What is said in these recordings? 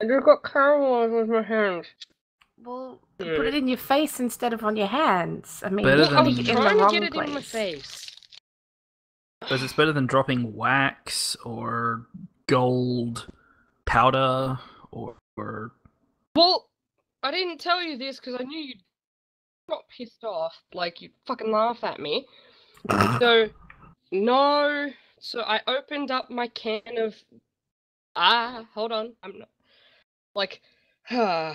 I just got caramelized with my hands. Well, put it in your face instead of on your hands. I mean, Better I was than- trying to get it in my face. Because it's better than dropping wax or gold powder or Well, I didn't tell you this because I knew you'd got pissed off. Like, you'd fucking laugh at me. So, no. So I opened up my can of... hold on. I'm not... Like... So,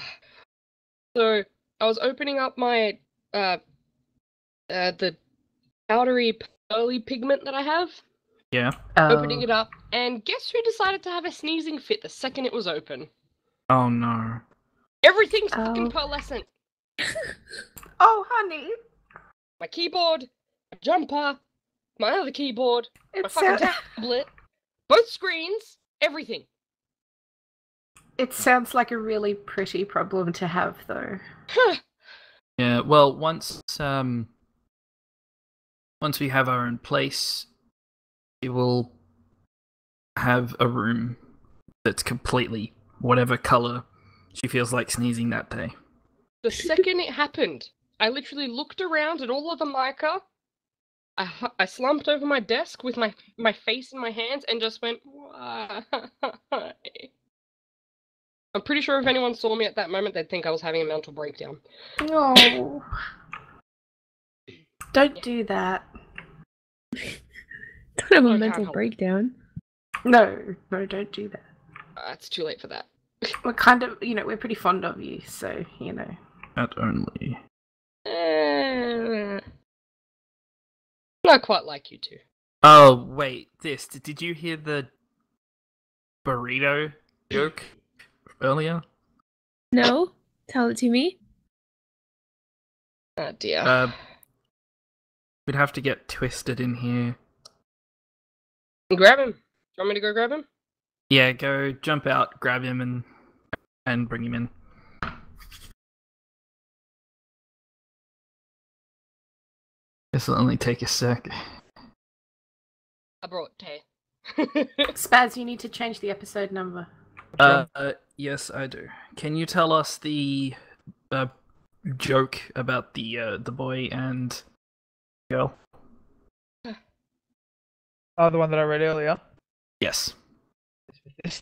I was opening up my... the powdery pearly pigment that I have. yeah. Opening it up, and guess who decided to have a sneezing fit the second it was open? Oh no. Everything's fucking pearlescent. Oh, honey. My keyboard, my jumper, my other keyboard, my It's fucking tablet, both screens, everything. It sounds like a really pretty problem to have, though. Yeah, well, once we have our own place, we will have a room that's completely whatever color she feels like sneezing that day. The second it happened, I literally looked around at all of the mica. I slumped over my desk with my face in my hands and just went, why? I'm pretty sure if anyone saw me at that moment, they'd think I was having a mental breakdown. No. Don't do that. Don't have a I mental can't help. breakdown. No, don't do that. It's too late for that. We're kind of, we're pretty fond of you, so, Not only. Not quite like you two. Oh, wait, did you hear the burrito joke earlier? No? Tell it to me. Oh dear. We'd have to get Twisted in here. Grab him. You want me to go grab him? Yeah, go jump out, grab him, and bring him in. This'll only take a sec. I brought Tay. Spaz, you need to change the episode number. Yes, I do. Can you tell us the joke about the boy and girl? Oh, the one that I read earlier. Yes. This.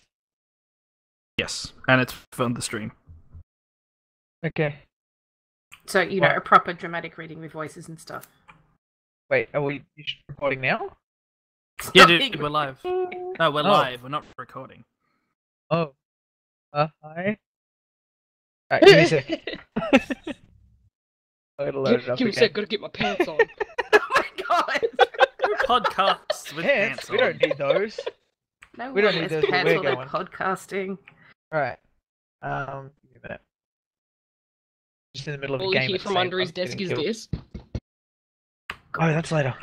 Yes, and it's from the stream. Okay. So, What? a proper dramatic reading with voices and stuff. Wait, are we recording now? Yeah, dude, we're live. No, we're live. We're not recording. Oh. Hi. Alright, give me a sec. I gotta load it up Give me a again. sec, gotta get my pants on. Oh my god! Podcasts with Pants? pants We don't need those. No We don't one need has those when pants we're while they're going. podcasting. Alright. Give me a minute. Just in the middle of All a you game. hear at the from same under his time, desk getting is killed. this. Oh, that's later.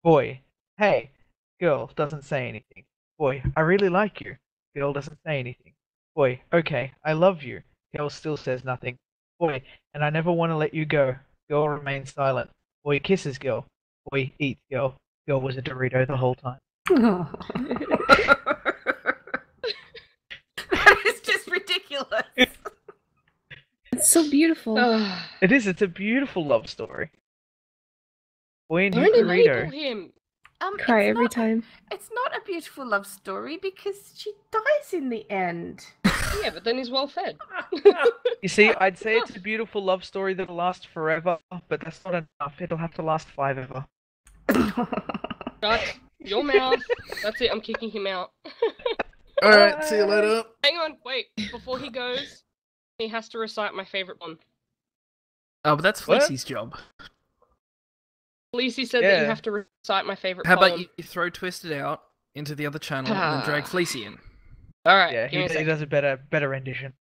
Boy, hey. Girl doesn't say anything. Boy, I really like you. Girl doesn't say anything. Boy, okay, I love you. Girl still says nothing. Boy, and I never want to let you go. Girl remains silent. Boy kisses girl. Boy eats girl. Girl was a Dorito the whole time. That is just ridiculous. It's so beautiful. It is, it's a beautiful love story. Boy and his Don't enable Dorito. him. Cry it's every not- time. It's not a beautiful love story because she dies in the end. Yeah, but then he's well fed. You see, I'd say it's a beautiful love story that'll last forever, but that's not enough. It'll have to last 5 ever. Shut your mouth. That's it, I'm kicking him out. Alright, see you later. Hang on, wait. Before he goes, he has to recite my favorite one. Oh, but that's What? Fleecy's job. Lacey said that you Yeah. have to recite my favorite How poem. about you throw Twisted out into the other channel and then drag Fleecy in? Alright, Yeah, give me a he second. does a better rendition.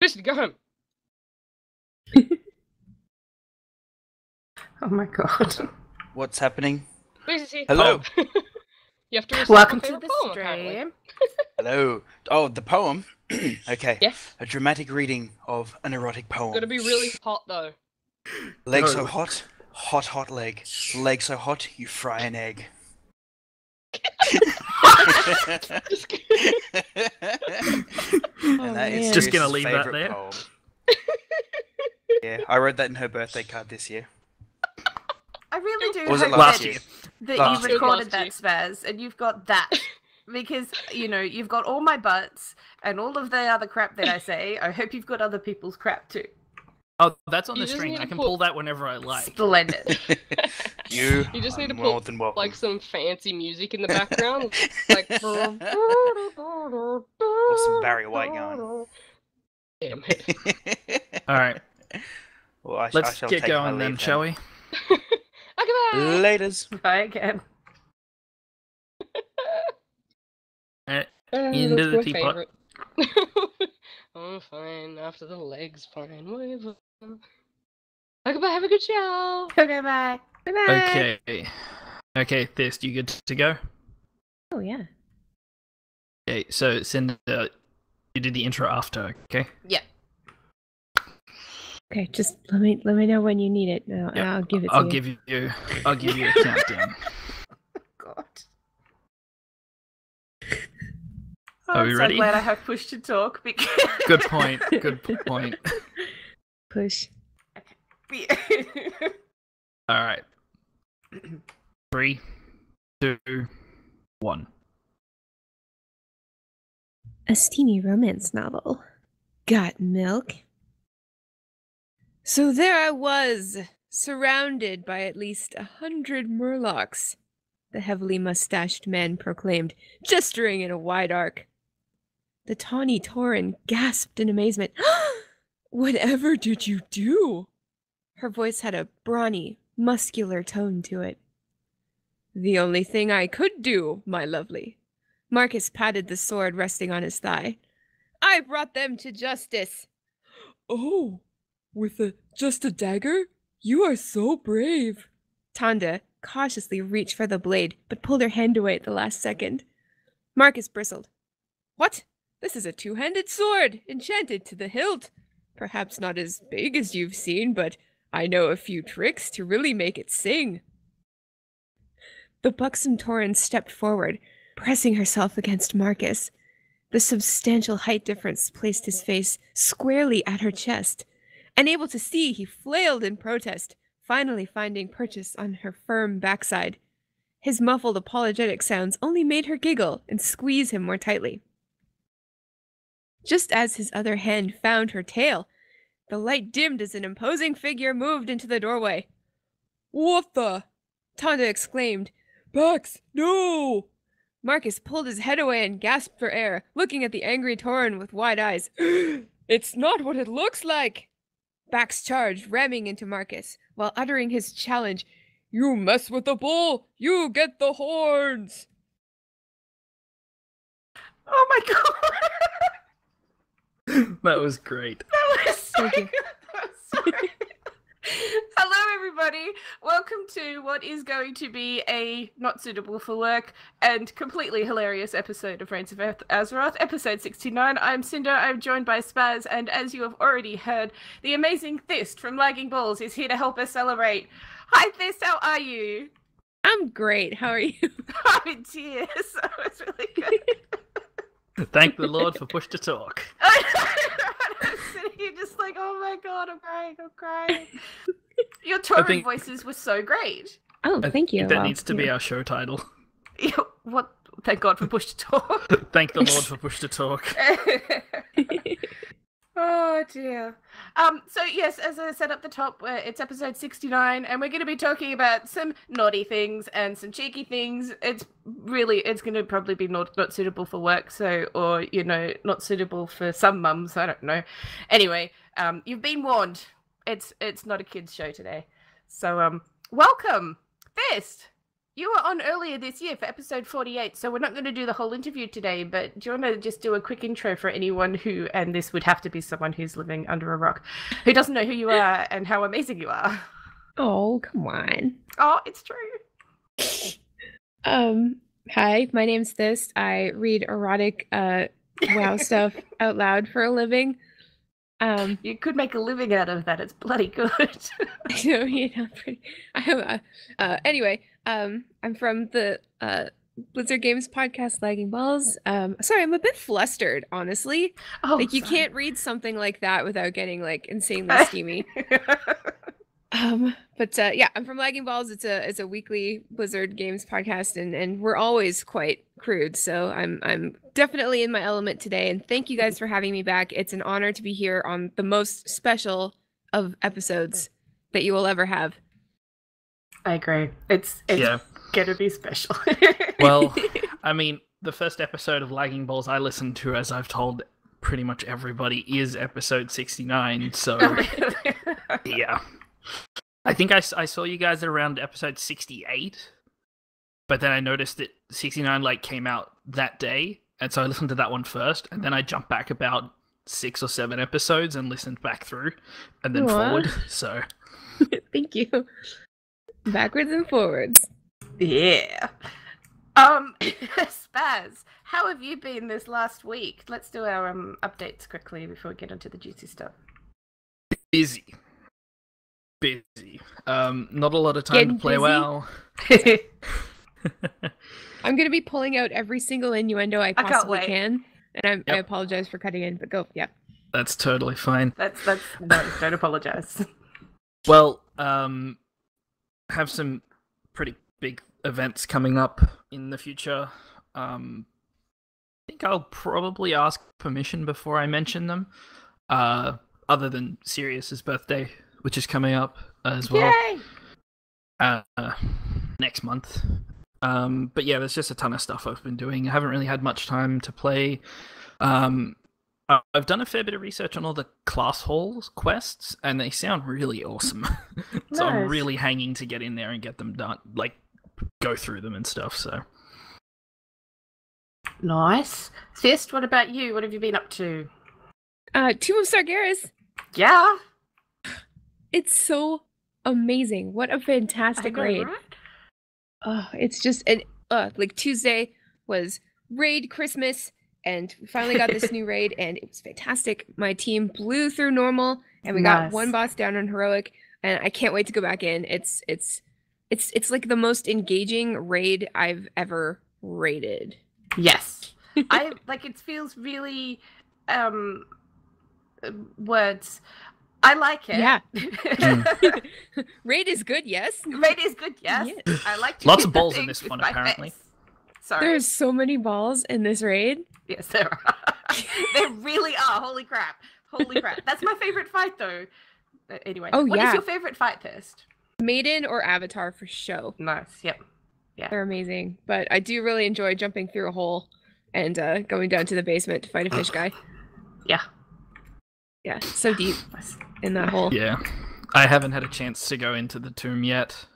Twisted, go home. Oh my god. What's happening? Lacey, Hello. you have to recite Welcome my to favorite the poem, apparently. stream. Hello. Oh, the poem? Okay. Yes. A dramatic reading of an erotic poem. Gotta be really hot though. Leg so No. hot, hot, hot leg. Leg so hot, you fry an egg. Just kidding. And that is man. Just gonna Sirius's leave that favourite there. poem. Yeah, I wrote that in her birthday card this year. I really do Was it hope last that, year? that Last you year. recorded Last that, Spaz, and you've got that. Because, you know, you've got all my butts and all of the other crap that I say. I hope you've got other people's crap too. Oh, that's on You the just string. need I to can put- pull that whenever I like. Splendid. You just need are to more put than welcome. like some fancy music in the background, like Or some Barry White going. Damn it. All right, Well, I let's shall get take my going then, leave shall we? Goodbye. Laters. Try again. Into the That's my teapot. favorite. Oh, fine. After the legs, fine. Whatever. Goodbye. Have a good show. Okay, bye. Bye-bye. Okay, Thirst, you good to go? Oh, yeah. Okay, so send you do the intro after, okay? Yeah. Okay, just let me know when you need it. And Yeah, I'll give it to I'll you. give you a countdown. God. Are we I'm ready? so glad I have push to talk because Good point. Good point. Push. All right. 3, 2, 1. A steamy romance novel. Got milk? So there I was, surrounded by at least 100 murlocs, the heavily mustached man proclaimed, gesturing in a wide arc. The tawny Tauren gasped in amazement. Whatever did you do? Her voice had a brawny, muscular tone to it. The only thing I could do, my lovely. Marcus patted the sword resting on his thigh. I brought them to justice. Oh, with just a dagger? You are so brave. Tanda cautiously reached for the blade, but pulled her hand away at the last second. Marcus bristled. What? This is a two-handed sword, enchanted to the hilt. Perhaps not as big as you've seen, but I know a few tricks to really make it sing. The buxom Tauren stepped forward, pressing herself against Marcus. The substantial height difference placed his face squarely at her chest. Unable to see, he flailed in protest, finally finding purchase on her firm backside. His muffled apologetic sounds only made her giggle and squeeze him more tightly. Just as his other hand found her tail, the light dimmed as an imposing figure moved into the doorway. What the? Tanda exclaimed. Bax, no! Marcus pulled his head away and gasped for air, looking at the angry Tauren with wide eyes. It's not what it looks like! Bax charged, ramming into Marcus, while uttering his challenge. You mess with the bull, you get the horns! Oh my god! That was great. That was so Thank you. I'm sorry. Hello, everybody. Welcome to what is going to be a not suitable for work and completely hilarious episode of Reins of Azeroth, episode 69. I'm Cinder. I'm joined by Spaz, and as you have already heard, the amazing Thist from Lagging Balls is here to help us celebrate. Hi, Thist. How are you? I'm great. How are you? I'm in tears. That was really good. Thank the Lord for push to talk. I'm sitting here just like, oh my god, I'm crying. Your Tauren think- voices were so great. Oh, I thank you. think that Well, needs to be our show title. What? Thank God for push to talk. Thank the Lord for push to talk. Oh dear. So yes, as I said up the top, it's episode 69, and we're going to be talking about some naughty things and some cheeky things. It's going to probably be not suitable for work, or not suitable for some mums. I don't know. Anyway, you've been warned. It's not a kids show today. So welcome, Fist. You were on earlier this year for episode 48, so we're not going to do the whole interview today, but do you want to just do a quick intro for anyone who, and this would have to be someone who's living under a rock, who doesn't know who you are and how amazing you are? Oh, come on. Oh, it's true. Hi, my name's Thist. I read erotic WoW stuff out loud for a living. You could make a living out of that. It's bloody good. So, pretty. Anyway, I'm from the Blizzard Games podcast, Lagging Balls. Sorry, I'm a bit flustered, honestly. Oh, Like, you sorry. can't read something like that without getting, like, insanely steamy. But yeah, I'm from Lagging Balls. It's a weekly Blizzard Games podcast, and we're always quite crude. So I'm definitely in my element today. And thank you guys for having me back. It's an honor to be here on the most special of episodes that you will ever have. I agree. It's Yeah. gonna be special. Well, I mean, the first episode of Lagging Balls I listened to, as I've told pretty much everybody, is episode 69. So, yeah. I think I saw you guys at around episode 68, but then I noticed that 69 like came out that day, and so I listened to that one first, and then I jumped back about 6 or 7 episodes and listened back through, and then Aw. forward. So, Thank you. Backwards and forwards. Yeah. Spaz, how have you been this last week? Let's do our updates quickly before we get into the juicy stuff. busy. Not a lot of time Getting to play busy? well. I'm gonna be pulling out every single innuendo I can't possibly wait. can, and I Yep. apologize for cutting in, but go. Yeah. That's totally fine. That's no, don't apologize. Well, have some pretty big events coming up in the future. I think I'll probably ask permission before I mention them. Other than Sirius's birthday, which is coming up as well. Yay! Next month. But yeah, there's just a ton of stuff I've been doing. I haven't really had much time to play. I've done a fair bit of research on all the class halls quests, and they sound really awesome. So I'm Nice. really hanging to get in there and get them done, like go through them and stuff. So Nice. Fist, what about you? What have you been up to? Tomb of Sargeras. Yeah. It's so amazing. What a I fantastic know, raid. right? Oh, it's just like Tuesday was raid Christmas, and we finally got this new raid, and it was fantastic. My team blew through normal, and we got Nice. one boss down on heroic, and I can't wait to go back in. It's like the most engaging raid I've ever raided. Yes. I like it feels really words. I like it. Yeah. Raid is good, yes. Raid is good, yes. Yes. I like to Lots do of balls in things this with one, my apparently. face. Sorry. There's so many balls in this raid. Yes, there are. There really are. Holy crap. Holy crap. That's my favorite fight, though. Anyway. Oh, What is yeah. your favorite fight, Fist? Maiden or Avatar for show. Nice. Yep. They're amazing. But I do really enjoy jumping through a hole and going down to the basement to fight a fish guy. Yeah. Yeah, so deep Nice. in that hole. yeah, I haven't had a chance to go into the tomb yet.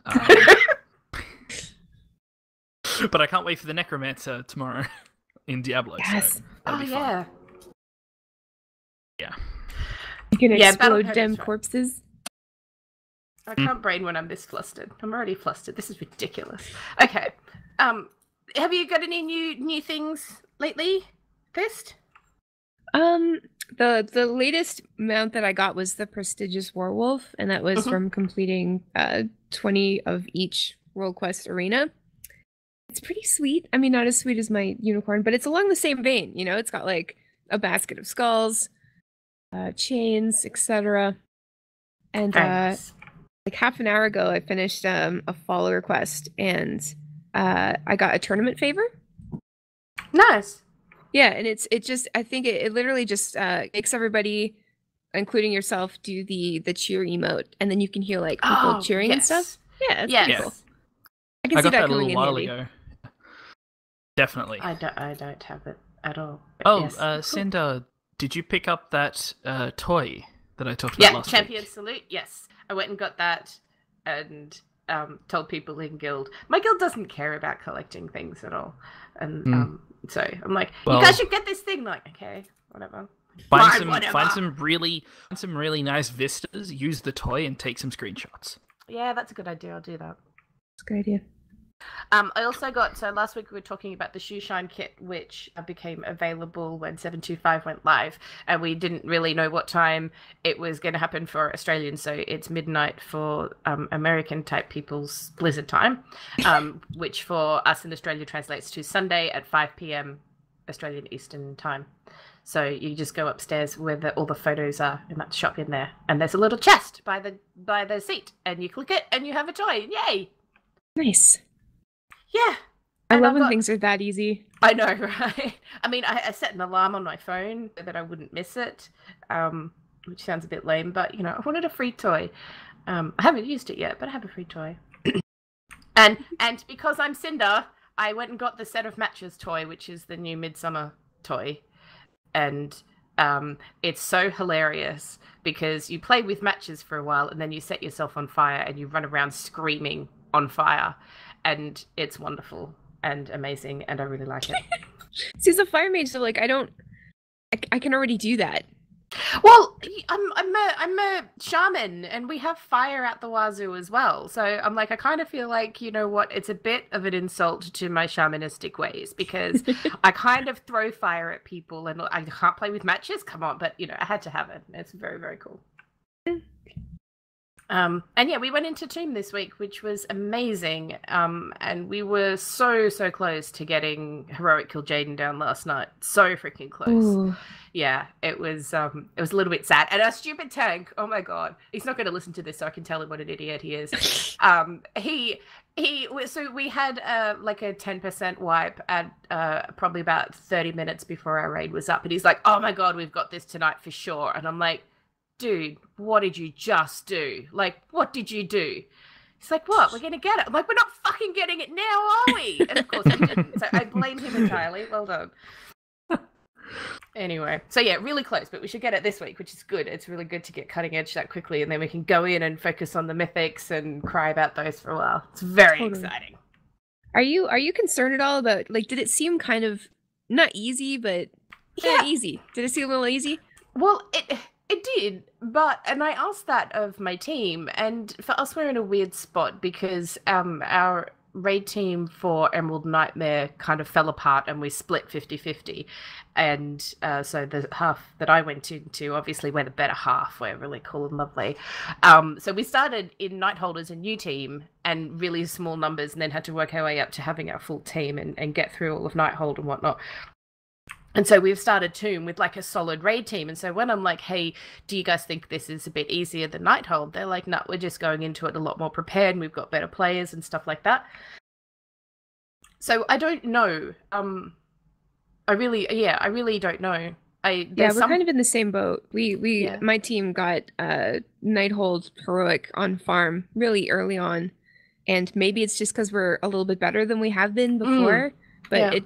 But I can't wait for the Necromancer tomorrow in Diablo. Yes. So that'll Oh, be fun. yeah. You can Yeah, explode Battlefield dem is right. corpses. I can't brain when I'm this flustered. I'm already flustered. This is ridiculous. Okay. Have you got any new things lately, Fist? The latest mount that I got was the prestigious werewolf, and that was Mhm. from completing 20 of each World Quest arena. It's pretty sweet. I mean, not as sweet as my unicorn, but it's along the same vein. You know, it's got like a basket of skulls, chains, etc. And Nice. like half an hour ago, I finished a follower quest, and I got a tournament favor. Nice. Yeah, and it just I think it literally just makes everybody, including yourself, do the cheer emote, and then you can hear like people cheering and stuff. Yeah, it's pretty Yes. cool. I can I see got that that a coming little in while handy. ago. Definitely. I don't have it at all. but Oh, yes. Cool. Cinder, did you pick up that toy that I talked about Yeah, last Champion week? Salute. Yes, I went and got that, and told people in guild. My guild doesn't care about collecting things at all, and so I'm like, Well- you guys should get this thing. Like, okay, whatever. Find Fine, some, whatever. find some really nice vistas. Use the toy and take some screenshots. Yeah, that's a good idea. I'll do that. That's a good idea. I also got, so last week we were talking about the Shoe Shine kit, which became available when 725 went live, and we didn't really know what time it was going to happen for Australians, so it's midnight for American type people's Blizzard time, which for us in Australia translates to Sunday at 5 p.m. Australian Eastern time. So you just go upstairs where all the photos are in that shop in there, and there's a little chest by the seat, and you click it and you have a toy. Yay! Nice. Yeah. I And love I've when got- things are that easy. I know, right? I mean, I set an alarm on my phone so that I wouldn't miss it, which sounds a bit lame, but, you know, I wanted a free toy. I haven't used it yet, but I have a free toy. and because I'm Cinder, I went and got the Set of Matches toy, which is the new Midsummer toy. And it's so hilarious because you play with matches for a while and then you set yourself on fire and you run around screaming on fire. And it's wonderful and amazing, and I really like it. See, as a fire mage, so like I can already do that. Well, I'm a shaman, and we have fire at the wazoo as well. So I'm like, I kind of feel like, you know what, it's a bit of an insult to my shamanistic ways because I kind of throw fire at people, and I can't play with matches. Come on, but you know, I had to have it. It's very, very cool. And yeah, we went into Tomb this week, which was amazing. And we were so close to getting heroic Kill Jaden down last night. So freaking close. Ooh. Yeah, it was a little bit sad. And our stupid tank, oh my god, he's not going to listen to this, so I can tell him what an idiot he is. So we had like a 10% wipe at probably about 30 minutes before our raid was up, and he's like, "Oh my god, we've got this tonight for sure." And I'm like, "Dude, what did you just do? Like, what did you do?" He's like, "What? We're gonna get it." I'm like, "We're not fucking getting it now, are we?" And of course we didn't. So I blame him entirely. Well done. Anyway, so yeah, really close, but we should get it this week, which is good. It's really good to get cutting edge that quickly, and then we can go in and focus on the mythics and cry about those for a while. It's very Totally. exciting. Are you concerned at all about, like, did it seem kind of not easy, but Yeah. easy? Did it seem a little easy? Well, it did, and I asked that of my team, and for us, we're in a weird spot because our raid team for Emerald Nightmare kind of fell apart and we split 50-50. And so the half that I went into, obviously we're the better half. We're really cool and lovely. So we started in Nighthold as a new team and really small numbers, and then had to work our way up to having our full team and get through all of Nighthold and whatnot. And so we've started Tomb with like a solid raid team. And so when I'm like, "Hey, do you guys think this is a bit easier than Nighthold?" They're like, "No, we're just going into it a lot more prepared and we've got better players and stuff like that." So I don't know. I really don't know. We're kind of in the same boat. Yeah. My team got Nighthold heroic on farm really early on, and maybe it's just because we're a little bit better than we have been before. But yeah.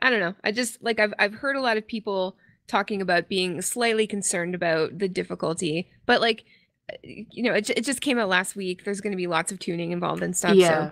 I don't know. I just like I've heard a lot of people talking about being slightly concerned about the difficulty, but like, you know, it just came out last week. There's going to be lots of tuning involved and stuff. Yeah. So.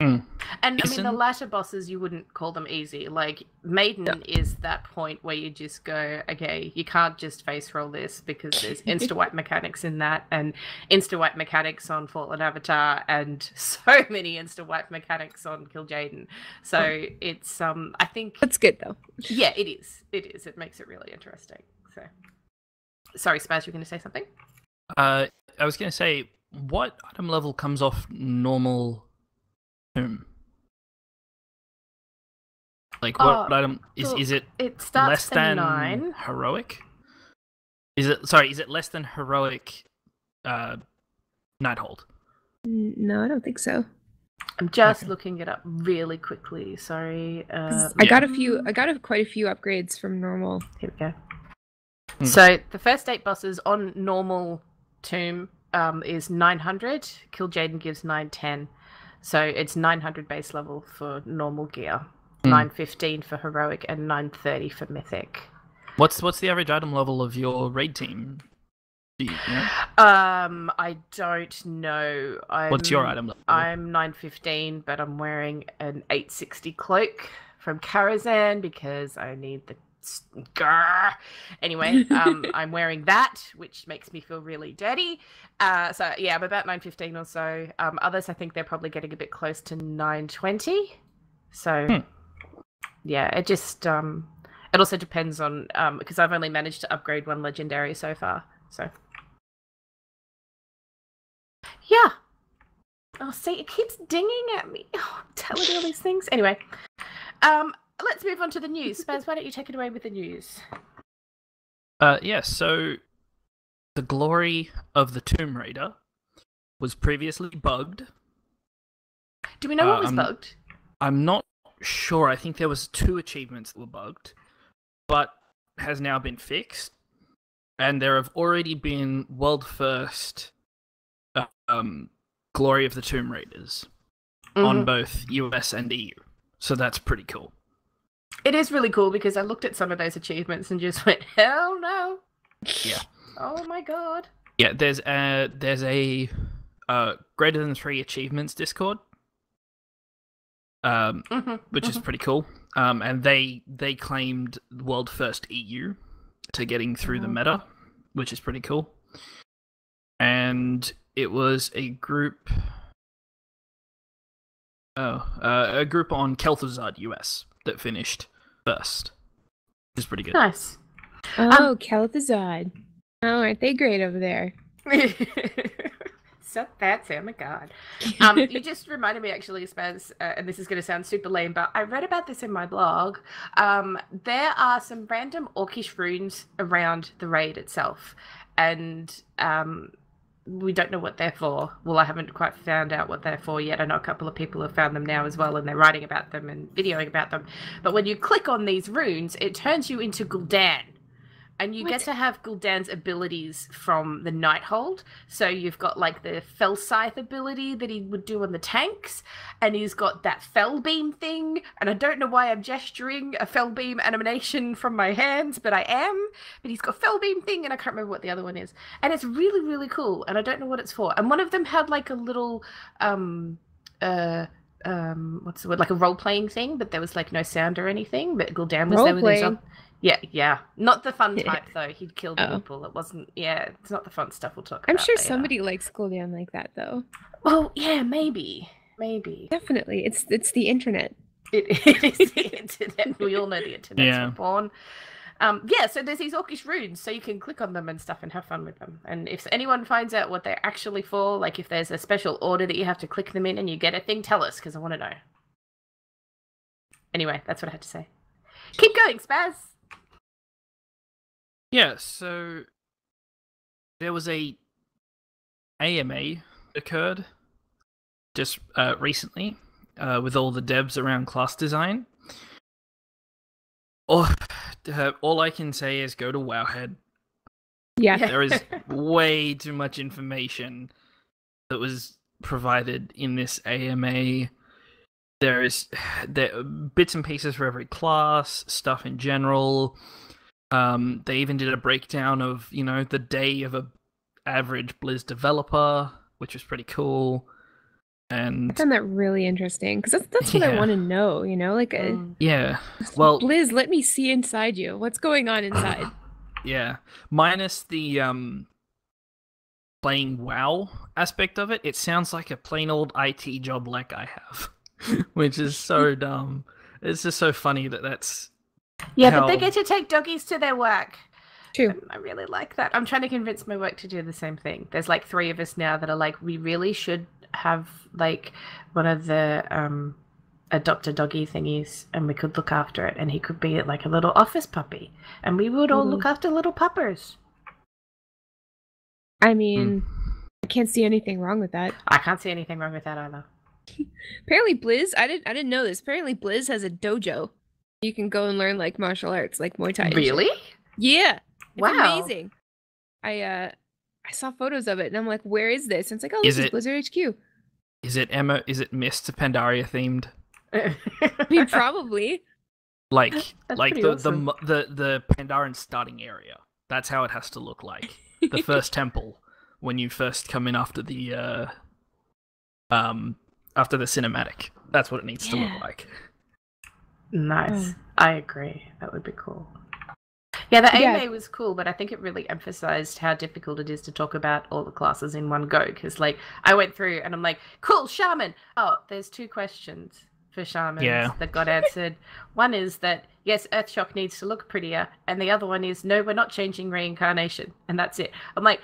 And I mean, the Isn't- latter bosses, you wouldn't call them easy. Like, Maiden is that point where you just go, okay, you can't just face roll this because there's insta-wipe mechanics in that, and insta-wipe mechanics on Fallen Avatar, and so many insta-wipe mechanics on Kill Jaden. So it's, I think... That's good though. Yeah, it is. It is. It makes it really interesting. So, sorry, Spaz, you were going to say something? I was going to say, what item level comes off normal Tomb? Like, what item is it? It starts Less at than 9. heroic? Is it less than heroic Nighthold? No, I don't think so. I'm just Okay. looking it up really quickly. Sorry. 'Cause Yeah. I got quite a few upgrades from normal. Here we go. Hmm. So the first 8 bosses on normal Tomb is 900. Kill Jaden gives 910. So it's 900 base level for normal gear, 915 for heroic, and 930 for mythic. What's the average item level of your raid team? Do you know? I don't know. What's your item level? I'm 915, but I'm wearing an 860 cloak from Karazhan because I need the Grr. Anyway, I'm wearing that, which makes me feel really dirty. So yeah, I'm about 9:15 or so. Others, I think they're probably getting a bit close to 9:20. So yeah, it just it also depends on because I've only managed to upgrade one legendary so far. So yeah. Oh, see, it keeps dinging at me. Oh, I'm telling you all these things. Anyway, let's move on to the news. Spaz, why don't you take it away with the news? So the glory of the Tomb Raider was previously bugged. Do we know what was bugged? I'm not sure. I think there was 2 achievements that were bugged, but has now been fixed. And there have already been world first glory of the Tomb Raiders on both US and EU. So that's pretty cool. It is really cool because I looked at some of those achievements and just went, hell no. Yeah. Oh my god. Yeah, there's a greater than 3 achievements Discord, which is pretty cool. And they claimed world first EU to getting through the meta, which is pretty cool. And it was a group on Kel'Thuzad US that finished first, which is pretty good. Nice. Oh, Kel'Thuzad. Oh, aren't they great over there? So fancy, oh my god. You just reminded me actually, Spaz, and this is going to sound super lame, but I read about this in my blog. There are some random orcish runes around the raid itself, and we don't know what they're for. Well, I haven't quite found out what they're for yet. I know a couple of people have found them now as well, and they're writing about them and videoing about them. But when you click on these runes, it turns you into Gul'dan. And you get to have Gul'dan's abilities from the Nighthold. So you've got like the Fell Scythe ability that he would do on the tanks, and he's got that Fell Beam thing. And I don't know why I'm gesturing a Fell Beam animation from my hands, but I am. But he's got Fell Beam thing, and I can't remember what the other one is. And it's really, really cool. And I don't know what it's for. And one of them had like a little what's the word? Like a role playing thing, but there was like no sound or anything. But Gul'dan was there with his. Yeah. Not the fun type, though. He'd kill people. It wasn't... Yeah, it's not the fun stuff we'll talk about. I'm sure somebody likes Gul'dan like that, though. Well, yeah, maybe. Definitely. It's the internet. It is the internet. We all know the internet's born. So there's these orcish runes, so you can click on them and stuff and have fun with them. And if anyone finds out what they're actually for, like if there's a special order that you have to click them in and you get a thing, tell us, because I want to know. Anyway, that's what I had to say. Keep going, Spaz! Yeah, so there was a AMA occurred just recently with all the devs around class design. All I can say is go to Wowhead. Yeah. There is way too much information that was provided in this AMA. There bits and pieces for every class, stuff in general. They even did a breakdown of, the day of a average Blizz developer, which was pretty cool. And I found that really interesting because that's what I want to know. yeah. Well, Blizz, let me see inside you. What's going on inside? Yeah, minus the playing WoW aspect of it. It sounds like a plain old IT job like I have, which is so dumb. It's just so funny that's. Yeah, but they get to take doggies to their work. True. I really like that. I'm trying to convince my work to do the same thing. There's like 3 of us now that are like, we really should have like one of the adopt a doggy thingies, and we could look after it, and he could be like a little office puppy, and we would all look after little puppers. I mean, I can't see anything wrong with that. I can't see anything wrong with that either. Apparently, Blizz, I didn't know this. Apparently, Blizz has a dojo. You can go and learn like martial arts, like Muay Thai. Really? Yeah. It's wow. Amazing. I saw photos of it, and I'm like, where is this? And it's like, oh, this is Blizzard HQ. Is it Emma? Is it Mist Pandaria themed? I mean, probably. Like awesome. the Pandaren starting area. That's how it has to look like. The first temple when you first come in after the cinematic. That's what it needs to look like. Nice. I agree. That would be cool. Yeah, the Yeah. AMA was cool, but I think it really emphasized how difficult it is to talk about all the classes in one go. Because, like, I went through and I'm like, cool, shaman. Oh, there's 2 questions for shamans that got answered. One is that, yes, Earthshock needs to look prettier. And the other one is, no, we're not changing reincarnation. And that's it. I'm like,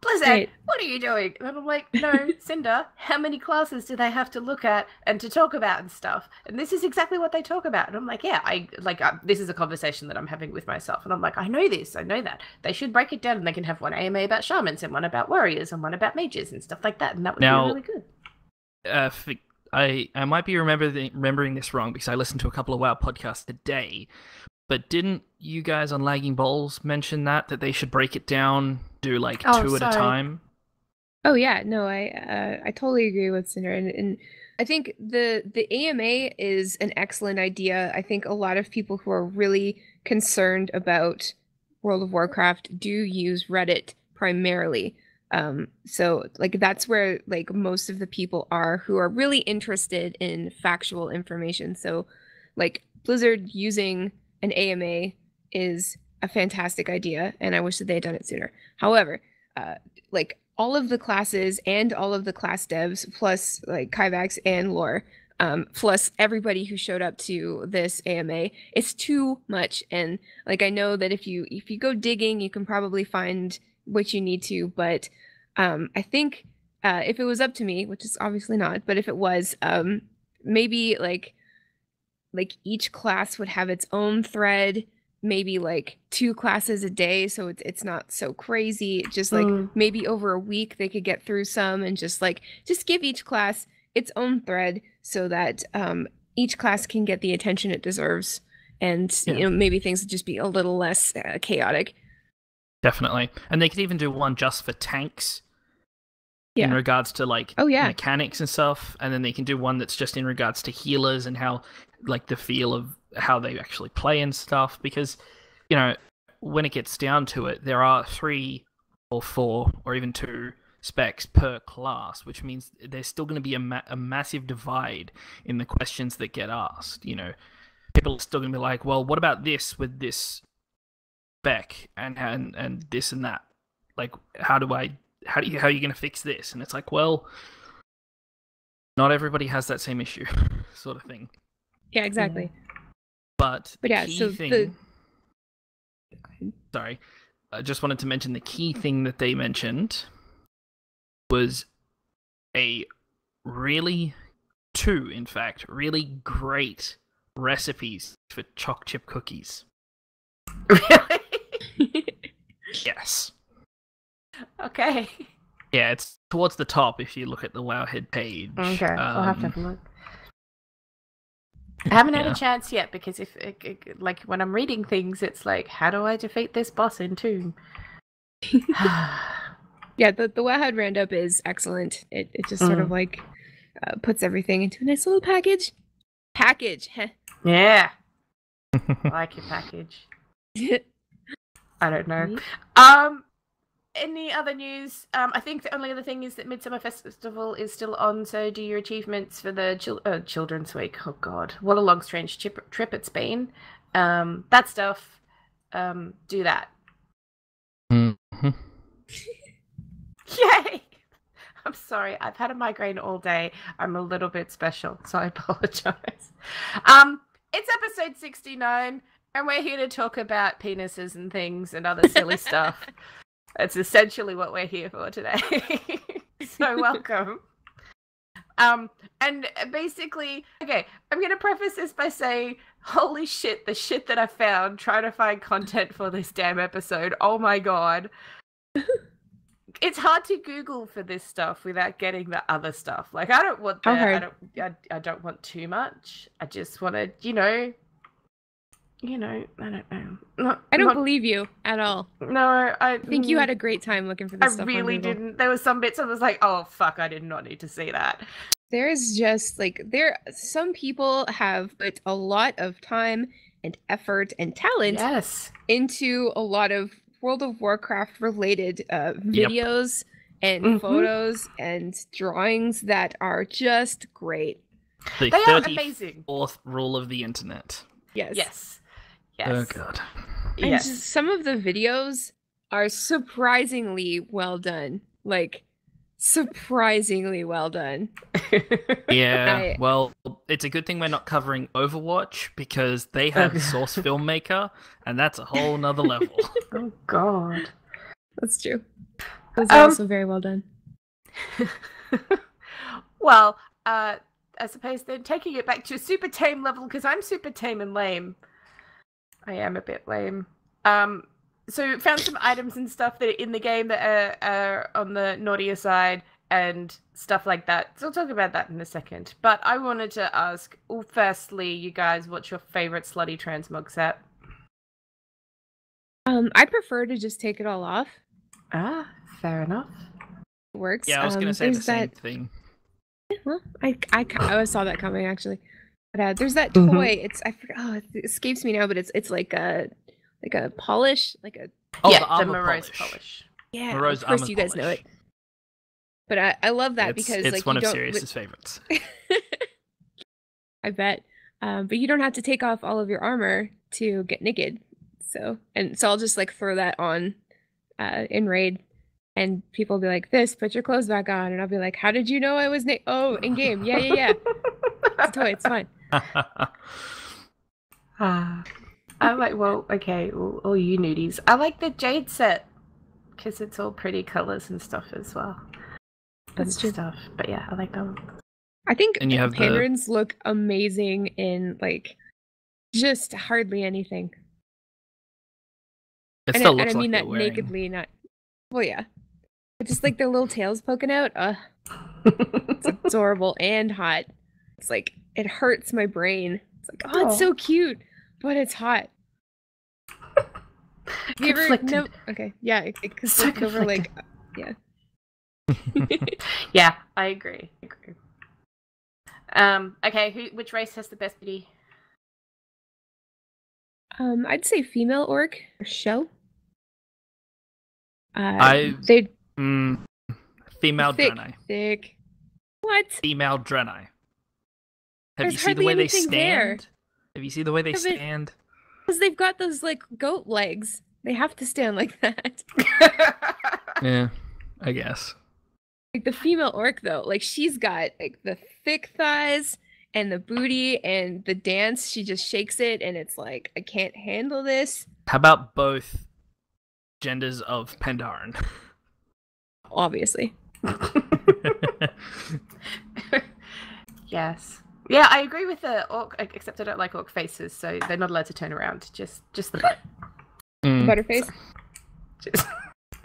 Blizzard, Right. what are you doing? And I'm like, no, Cinder, how many classes do they have to look at and to talk about and stuff? And this is exactly what they talk about. And I'm like, yeah, this is a conversation that I'm having with myself. And I'm like, I know this, I know that. They should break it down and they can have one AMA about shamans and one about warriors and one about mages and stuff like that. And that would be really good. I might be remembering this wrong because I listened to a couple of WoW podcasts today, but didn't you guys on Lagging Balls mention that they should break it down, do like 2 at a time? Oh yeah, no, I totally agree with Cinder, and I think the AMA is an excellent idea. I think a lot of people who are really concerned about World of Warcraft do use Reddit primarily. So like that's where like most of the people are who are really interested in factual information. So like Blizzard using an AMA is a fantastic idea, and I wish that they had done it sooner. However, like all of the classes and all of the class devs, plus like Kyvax and Lore, plus everybody who showed up to this AMA, it's too much. And like I know that if you go digging, you can probably find what you need to, but I think if it was up to me, which is obviously not, but if it was, maybe like each class would have its own thread, maybe like 2 classes a day, so it's not so crazy. Just like maybe over a week they could get through some, and just give each class its own thread so that each class can get the attention it deserves, and you know, maybe things would just be a little less chaotic. Definitely. And they could even do one just for tanks in regards to like mechanics and stuff, and then they can do one that's just in regards to healers and how like the feel of how they actually play and stuff, because you know, when it gets down to it, there are 3 or 4 or even 2 specs per class, which means there's still going to be a massive divide in the questions that get asked. You know, people are still going to be like, well, what about this with this spec and this and that? Like, how are you going to fix this? And it's like, well, not everybody has that same issue, sort of thing. Yeah, exactly. But yeah, key so thing. Sorry, I just wanted to mention the key thing that they mentioned was two, in fact, really great recipes for choc chip cookies. Really? Yes. Okay. Yeah, it's towards the top if you look at the Wowhead page. Okay, I'll have to have a look. I haven't had a chance yet, because if like when I'm reading things, it's like, how do I defeat this boss in Tomb? Yeah, the Wowhead roundup is excellent. It just sort of like puts everything into a nice little package. Yeah. I like your package. I don't know. Any other news? I think the only other thing is that Midsummer Festival is still on, so do your achievements for the Children's Week. Oh god, what a long strange trip it's been. That stuff, do that. Mm-hmm. Yay! I'm sorry, I've had a migraine all day. I'm a little bit special, so I apologize. It's episode 69, and we're here to talk about penises and things and other silly stuff. That's essentially what we're here for today. So welcome. And basically, okay, I'm going to preface this by saying, holy shit, the shit that I found trying to find content for this damn episode. Oh my god. It's hard to Google for this stuff without getting the other stuff. Like, I don't want that. I don't want too much. I just want to, I don't know. I don't believe you at all. No, I think you had a great time looking for this stuff. I really didn't. There were some bits I was like, oh fuck, I did not need to see that. There's just like some people have put a lot of time and effort and talent into a lot of World of Warcraft related videos and photos and drawings that are just great. They are amazing. 34th rule of the internet. Yes. Oh god. And Yes. just some of the videos are surprisingly well done. Like, surprisingly well done. Yeah, well, it's a good thing we're not covering Overwatch because they have Source Filmmaker, and that's a whole nother level. Oh God. That's true. Those are also very well done. Well, I suppose then taking it back to a super tame level, because I'm super tame and lame. I am a bit lame. So found some items and stuff that are in the game that are on the naughtier side and stuff like that. So I'll talk about that in a second. But I wanted to ask, well, firstly, you guys, what's your favorite slutty transmog set? I prefer to just take it all off. Ah, fair enough. It works. Yeah, I was gonna say the there's same that... thing. Well, I saw that coming actually. But there's that Mhm. toy. It's I forgot. Oh, it escapes me now. But it's like a polish, like a Oh, yeah, the armor Morose polish. yeah. Morose Of course, armor you guys know polish. it. But I love that It's because like one you of don't. Sirius's favorites. I bet. But you don't have to take off all of your armor to get naked. So I'll just like throw that on in raid, and people will be like, "This, put your clothes back on," and I'll be like, "How did you know I was naked?" Oh, in game. Yeah. It's a toy. It's fine. I'm like, well, okay, all you nudies. I like the Jade set because it's all pretty colors and stuff as well. That's true. Stuff. But yeah, I like that one. I think And you have the- Pandrons look amazing in like just hardly anything. It And still I looks like mean they're that wearing... nakedly, not. Well, yeah. But just like their little tails poking out. It's adorable and hot. It's like it hurts my brain. It's like, oh, it's so cute, but it's hot. Have you ever Conflicted. Okay, yeah, it So conflicted over like, yeah. Yeah, I agree. Okay, which race has the best beauty? I'd say female orc or show. Female thick, Draenei. thick. What? Female Draenei. Have There's you seen the hardly way they anything stand? there. Have you seen the way they Yeah, but- stand? Because they've got those like goat legs. They have to stand like that. Yeah, I guess. Like the female orc though, like she's got like the thick thighs and the booty and the dance. She just shakes it and it's like, I can't handle this. How about both genders of Pandaren? Obviously. Yes. Yeah, I agree with the orc, except I don't like orc faces, so they're not allowed to turn around. Just the butt. Butterface. Just...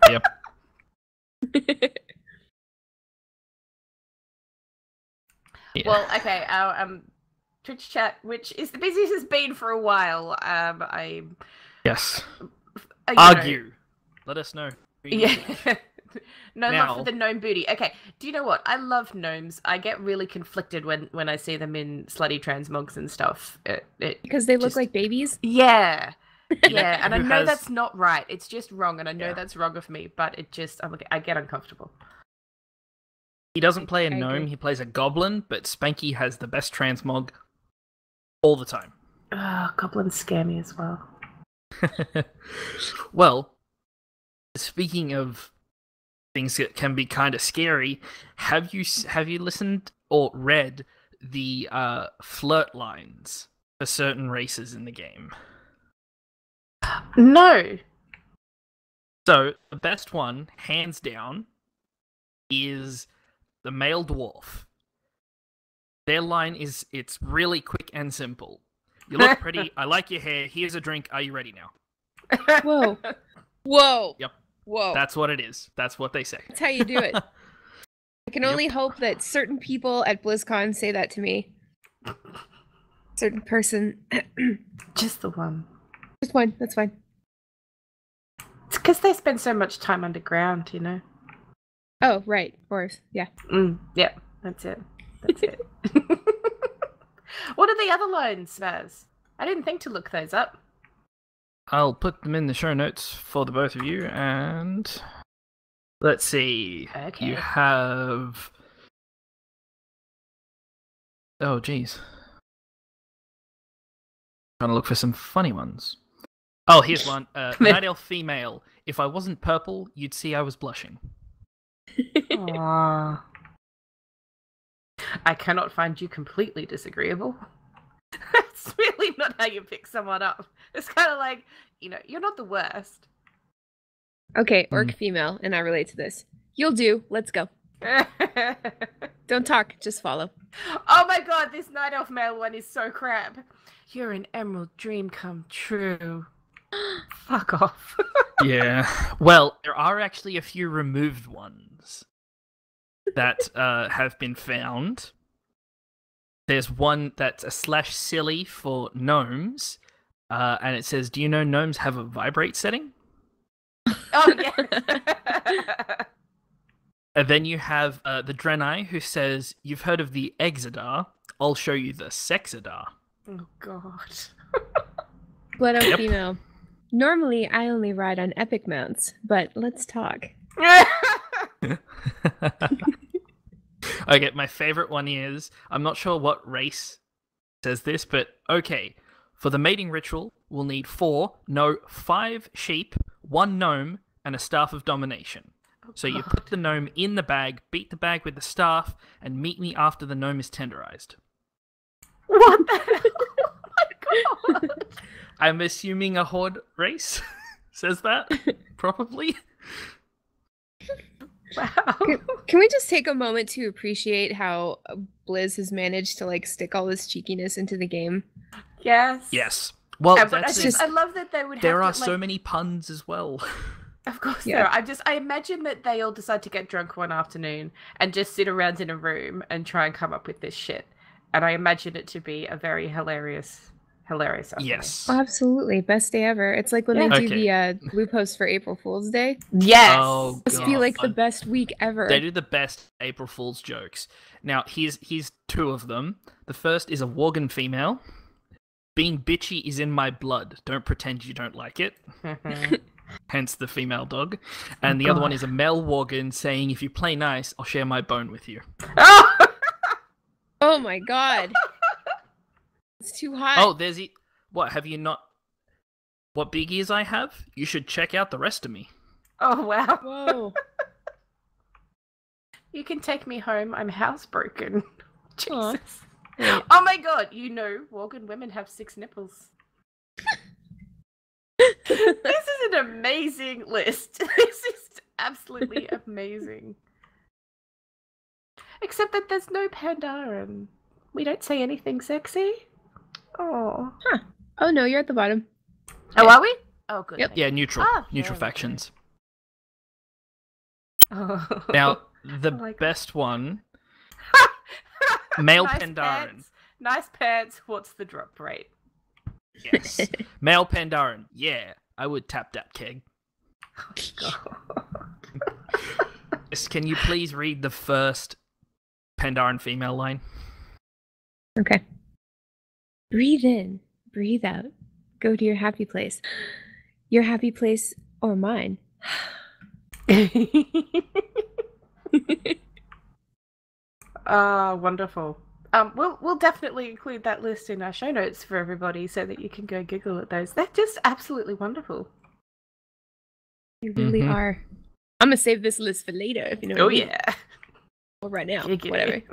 Yep. Yeah. Well, okay. Our Twitch chat, which is the busiest it's been for a while. Yes. You Argue. Let us know. who you Yeah. think. No Now- love for the gnome booty. Okay, do you know what? I love gnomes. I get really conflicted when I see them in slutty transmogs and stuff. Because they look just- like babies. Yeah. Yeah, and I Who know has- that's not right. It's just wrong, and I know Yeah. that's wrong of me, but I get uncomfortable. He doesn't play a I gnome, agree. he plays a goblin, but Spanky has the best transmog all the time. Oh, goblins scare me as well. Well, speaking of things that can be kind of scary, have you listened or read the flirt lines for certain races in the game? No. So the best one, hands down, is the male dwarf. Their line is, it's really quick and simple. You look pretty. I like your hair. Here's a drink. Are you ready now? Whoa. Whoa. Yep. Whoa. That's what it is. That's what they say. That's how you do it. I can Yep. only hope that certain people at BlizzCon say that to me. Certain person. Just the one. Just one. That's fine. It's because they spend so much time underground, you know? Oh, right. Of course. Yeah. Yep, that's it. That's it. What are the other lines, Vaz? I didn't think to look those up. I'll put them in the show notes for the both of you, and let's see. Okay. You have... Oh, geez. Trying to look for some funny ones. Oh, here's one. Night elf female. If I wasn't purple, you'd see I was blushing. Aww. I cannot find you completely disagreeable. That's really not how you pick someone up. It's kind of like, you're not the worst. Okay, orc female, and I relate to this. You'll do. Let's go. Don't talk, just follow. Oh my god, this night elf male one is so crap. You're an emerald dream come true. Fuck off. Yeah. Well, there are actually a few removed ones that have been found. There's one that's a /silly for gnomes, and it says, "Do you know gnomes have a vibrate setting?" Oh yeah. And then you have the Draenei, who says, "You've heard of the Exodar. I'll show you the Sexadar." Oh god. Blood out female. Normally, I only ride on epic mounts, but let's talk. Okay, my favorite one is, I'm not sure what race says this, but okay. For the mating ritual, we'll need 5 sheep, 1 gnome, and a staff of domination. So you put the gnome in the bag, beat the bag with the staff, and meet me after the gnome is tenderized. What the hell? Oh my god. I'm assuming a horde race says that, probably. Wow. Can we just take a moment to appreciate how Blizz has managed to stick all this cheekiness into the game? Yes. Yes. Well, But that's I love that they would have there are to, so many puns as well. Of course Yeah. there are. I imagine that they all decide to get drunk one afternoon and just sit around in a room and try and come up with this shit. And I imagine it to be a very hilarious afternoon. Yes. Oh, absolutely. Best day ever. It's like when they do the blue post for April Fool's Day. Yes. Oh, Must be like the best week ever. They do the best April Fool's jokes. Now, here's 2 of them. The first is a Worgen female. Being bitchy is in my blood. Don't pretend you don't like it. Hence the female dog. And the other one is a male Worgen saying, if you play nice, I'll share my bone with you. Oh my god. It's too hot. Oh, there's what, have you not... What big ears I have? You should check out the rest of me. Oh wow. Whoa. You can take me home. I'm housebroken. Aw. Jesus. Oh my god, Worgen women have 6 nipples. This is an amazing list. This is absolutely amazing. Except that there's no Pandaren. We don't say anything sexy. Oh. Huh. Oh no, you're at the bottom. Oh, are we? Oh, good. Yep. Yeah, neutral. Ah, neutral very factions. Oh. Now, the like best one... Male nice Pandaren. Pants. Nice pants. What's the drop rate? Yes. Male Pandaren. Yeah, I would tap that keg. Yes, can you please read the first Pandaren female line? Okay. Breathe in, breathe out. Go to your happy place. Your happy place or mine. Wonderful. We'll definitely include that list in our show notes for everybody so that you can go giggle at those. They're just absolutely wonderful. You really are. I'm gonna save this list for later, if you know what I mean. Yeah. Or right now. Giggity.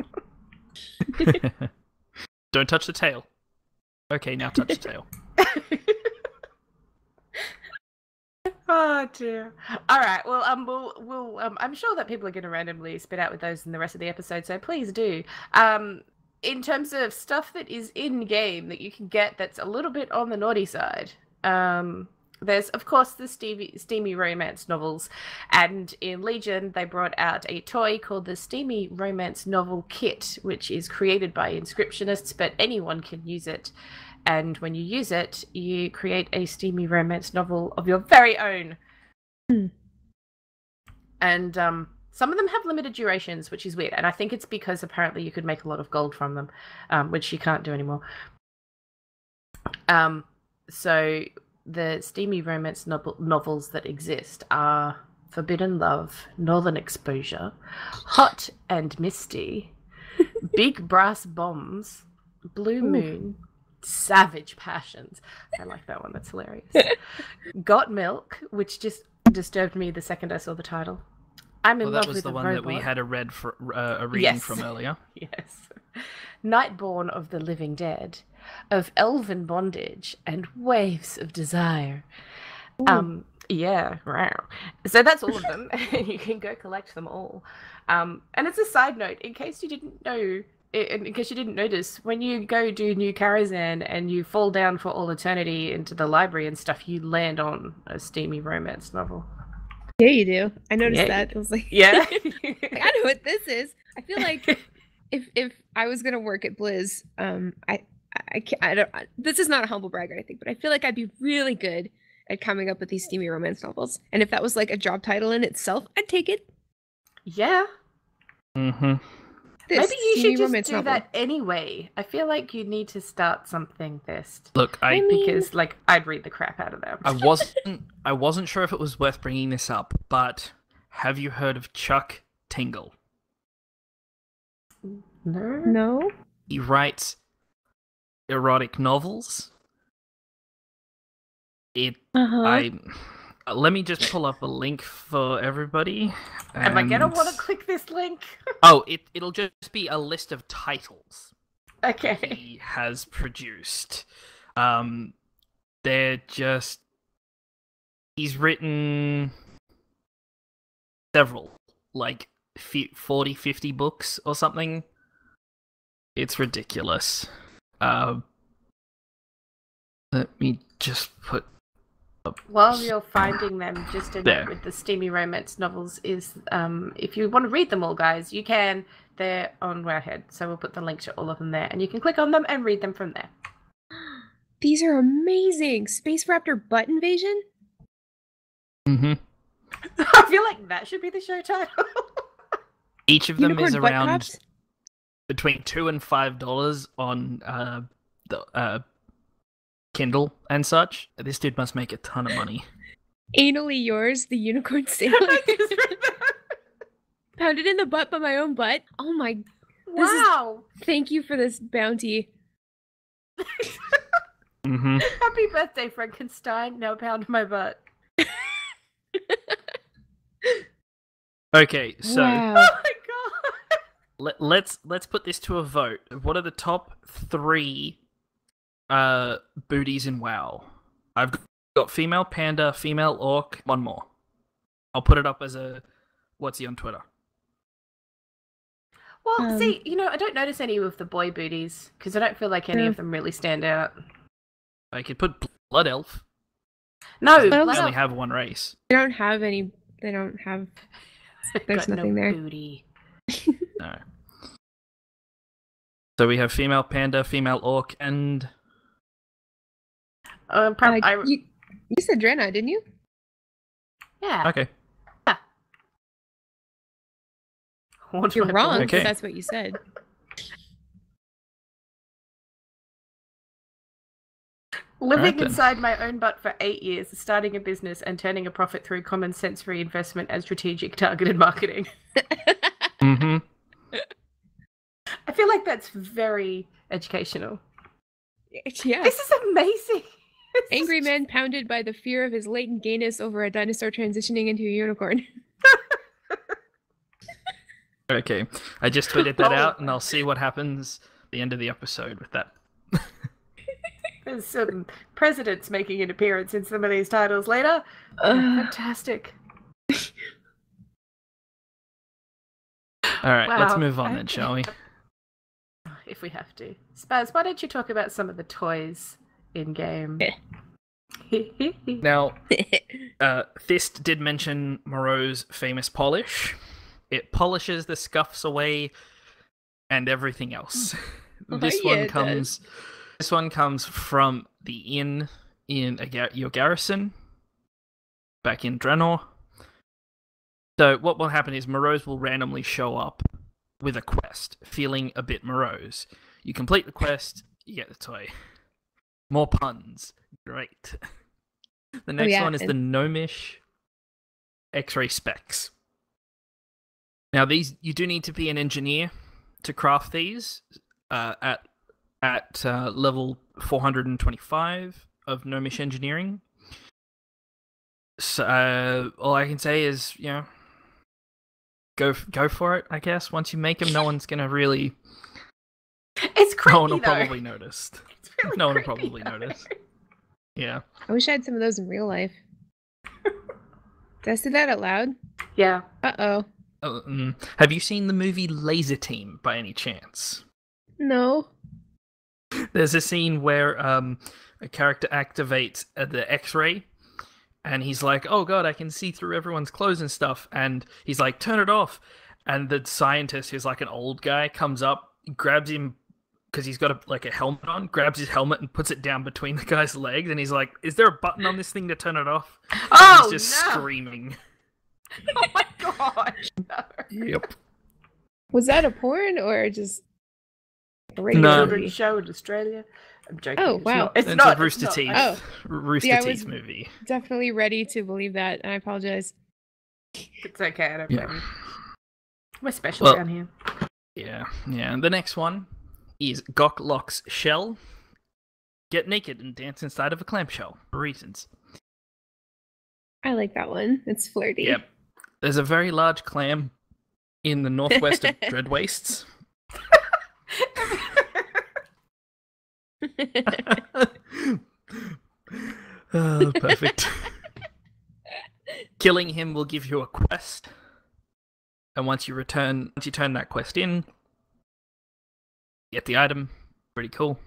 Whatever. Don't touch the tail. Okay, now touch the tail. Oh dear. All right. Well, we'll I'm sure that people are going to randomly spit out with those in the rest of the episode, so please do. In terms of stuff that is in game that you can get that's a little bit on the naughty side, there's of course the steamy romance novels, and in Legion they brought out a toy called the Steamy Romance Novel Kit, which is created by inscriptionists, but anyone can use it. And when you use it, you create a steamy romance novel of your very own. And some of them have limited durations, which is weird. And I think it's because apparently you could make a lot of gold from them, which you can't do anymore. So the steamy romance novels that exist are Forbidden Love, Northern Exposure, Hot and Misty, Big Brass Bombs, Blue Moon, Savage Passions. I like that one. That's hilarious. Got Milk, which just disturbed me the second I saw the title. I'm in Well, love that was with the a one robot. that we had a reading Yes. from earlier. Yes. Nightborn of the Living Dead, of Elven Bondage, and Waves of Desire. Yeah, wow. So that's all of them, and you can go collect them all. And it's a side note, in case you didn't know, in case you didn't notice, when you go do New Karazhan and you fall down for all eternity into the library and stuff, you land on a steamy romance novel. Yeah, you do. I noticed Yeah. that. It was like, Yeah. I know what this is. I feel like if I was gonna work at Blizz, I can't. I don't. This is not a humble brag or anything, but I feel like I'd be really good at coming up with these steamy romance novels. And if that was like a job title in itself, I'd take it. Yeah. Mm-hmm. Maybe you should just do that anyway. I feel like you need to start something first. Look, because like I'd read the crap out of them. I wasn't sure if it was worth bringing this up, but have you heard of Chuck Tingle? No. He writes erotic novels. Let me just pull up a link for everybody. Am I gonna want to click this link? Oh, it'll just be a list of titles Okay. he has produced. They're just... He's written several, like 40, 50 books or something. It's ridiculous. Let me just put... While you're finding them, just a There. note with the steamy romance novels is, if you want to read them all, guys, you can. They're on Wowhead, so we'll put the link to all of them there, and you can click on them and read them from there. These are amazing. Space Raptor Butt Invasion? Mm-hmm. I feel like that should be the show title. Each of them Unicorn is butt around crabs? between $2 and $5 on the Kindle and such. This dude must make a ton of money. Anally Yours, the Unicorn Sailor. Pounded in the butt by my own butt. Oh my... Wow. Thank you for this bounty. Mm-hmm. Happy birthday, Frankenstein. Now pound my butt. Okay, so Wow. Oh my god. let's put this to a vote. What are the top 3 booties in WoW? I've got female panda, female orc, one more. I'll put it up as a what's he on Twitter? Well, see, I don't notice any of the boy booties because I don't feel like any of them really stand out. I could put Blood Elf. No, Blood They Elf- only have one race. They don't have any... They don't have... There's got nothing no there. booty. No. So we have female panda, female orc, and You said Draenei, didn't you? Yeah. okay. What's You're my wrong, point? Okay. but that's what you said. Living Alright then. inside my own butt for 8 years, starting a business and turning a profit through common sense reinvestment and strategic targeted marketing. Mm-hmm. I feel like that's very educational. Yeah. This is amazing. Angry man pounded by the fear of his latent gayness over a dinosaur transitioning into a unicorn. Okay. I just tweeted that Oh. out, and I'll see what happens at the end of the episode with that. There's some presidents making an appearance in some of these titles later. Fantastic. All right, let's Wow. move on then, shall we? If we have to. Spaz, why don't you talk about some of the toys in game? Now, Thist did mention Moreau's famous polish. It polishes the scuffs away and everything else. This yeah, one it comes. This one comes from the inn in your garrison back in Draenor. So what will happen is Moreau's will randomly show up with a quest, feeling a bit morose. You complete the quest, you get the toy. More puns. Great. The next yeah, one is the Gnomish X-ray specs. Now these, you do need to be an engineer to craft these at at level 425 of Gnomish Engineering. So all I can say is, go for it. I guess once you make them, no one's gonna really. It's creepy. No one will though. probably notice. It's really No one will creepy, probably though. notice. Yeah. I wish I had some of those in real life. Did I say that out loud? Yeah. Uh-oh. Have you seen the movie Laser Team by any chance? No. There's a scene where a character activates the X-ray, and he's like, "Oh god, I can see through everyone's clothes and stuff." And he's like, "Turn it off." And the scientist, who's like an old guy, comes up, grabs him because he's got a helmet on, grabs his helmet and puts it down between the guy's legs, and he's like, "Is there a button on this thing to turn it off?" Oh, and he's just no. screaming. Oh my gosh. No. Yep. Was that a porn or just a regular No. Children's movie? show in Australia. I'm joking. Oh, It's wow. not- It's It's not. a Rooster it's not. Teeth. Oh. Rooster Yeah, I Teeth was- movie. Definitely ready to believe that, and I apologize. It's okay. I don't Yeah. blame you. We're special Well- down here. Yeah. And the next one is Gok Lok's Shell. Get naked and dance inside of a clamshell for reasons. I like that one. It's flirty. Yep. There's a very large clam in the northwest of Dread Wastes. Oh, perfect. Killing him will give you a quest. And once you turn that quest in, get the item. Pretty cool.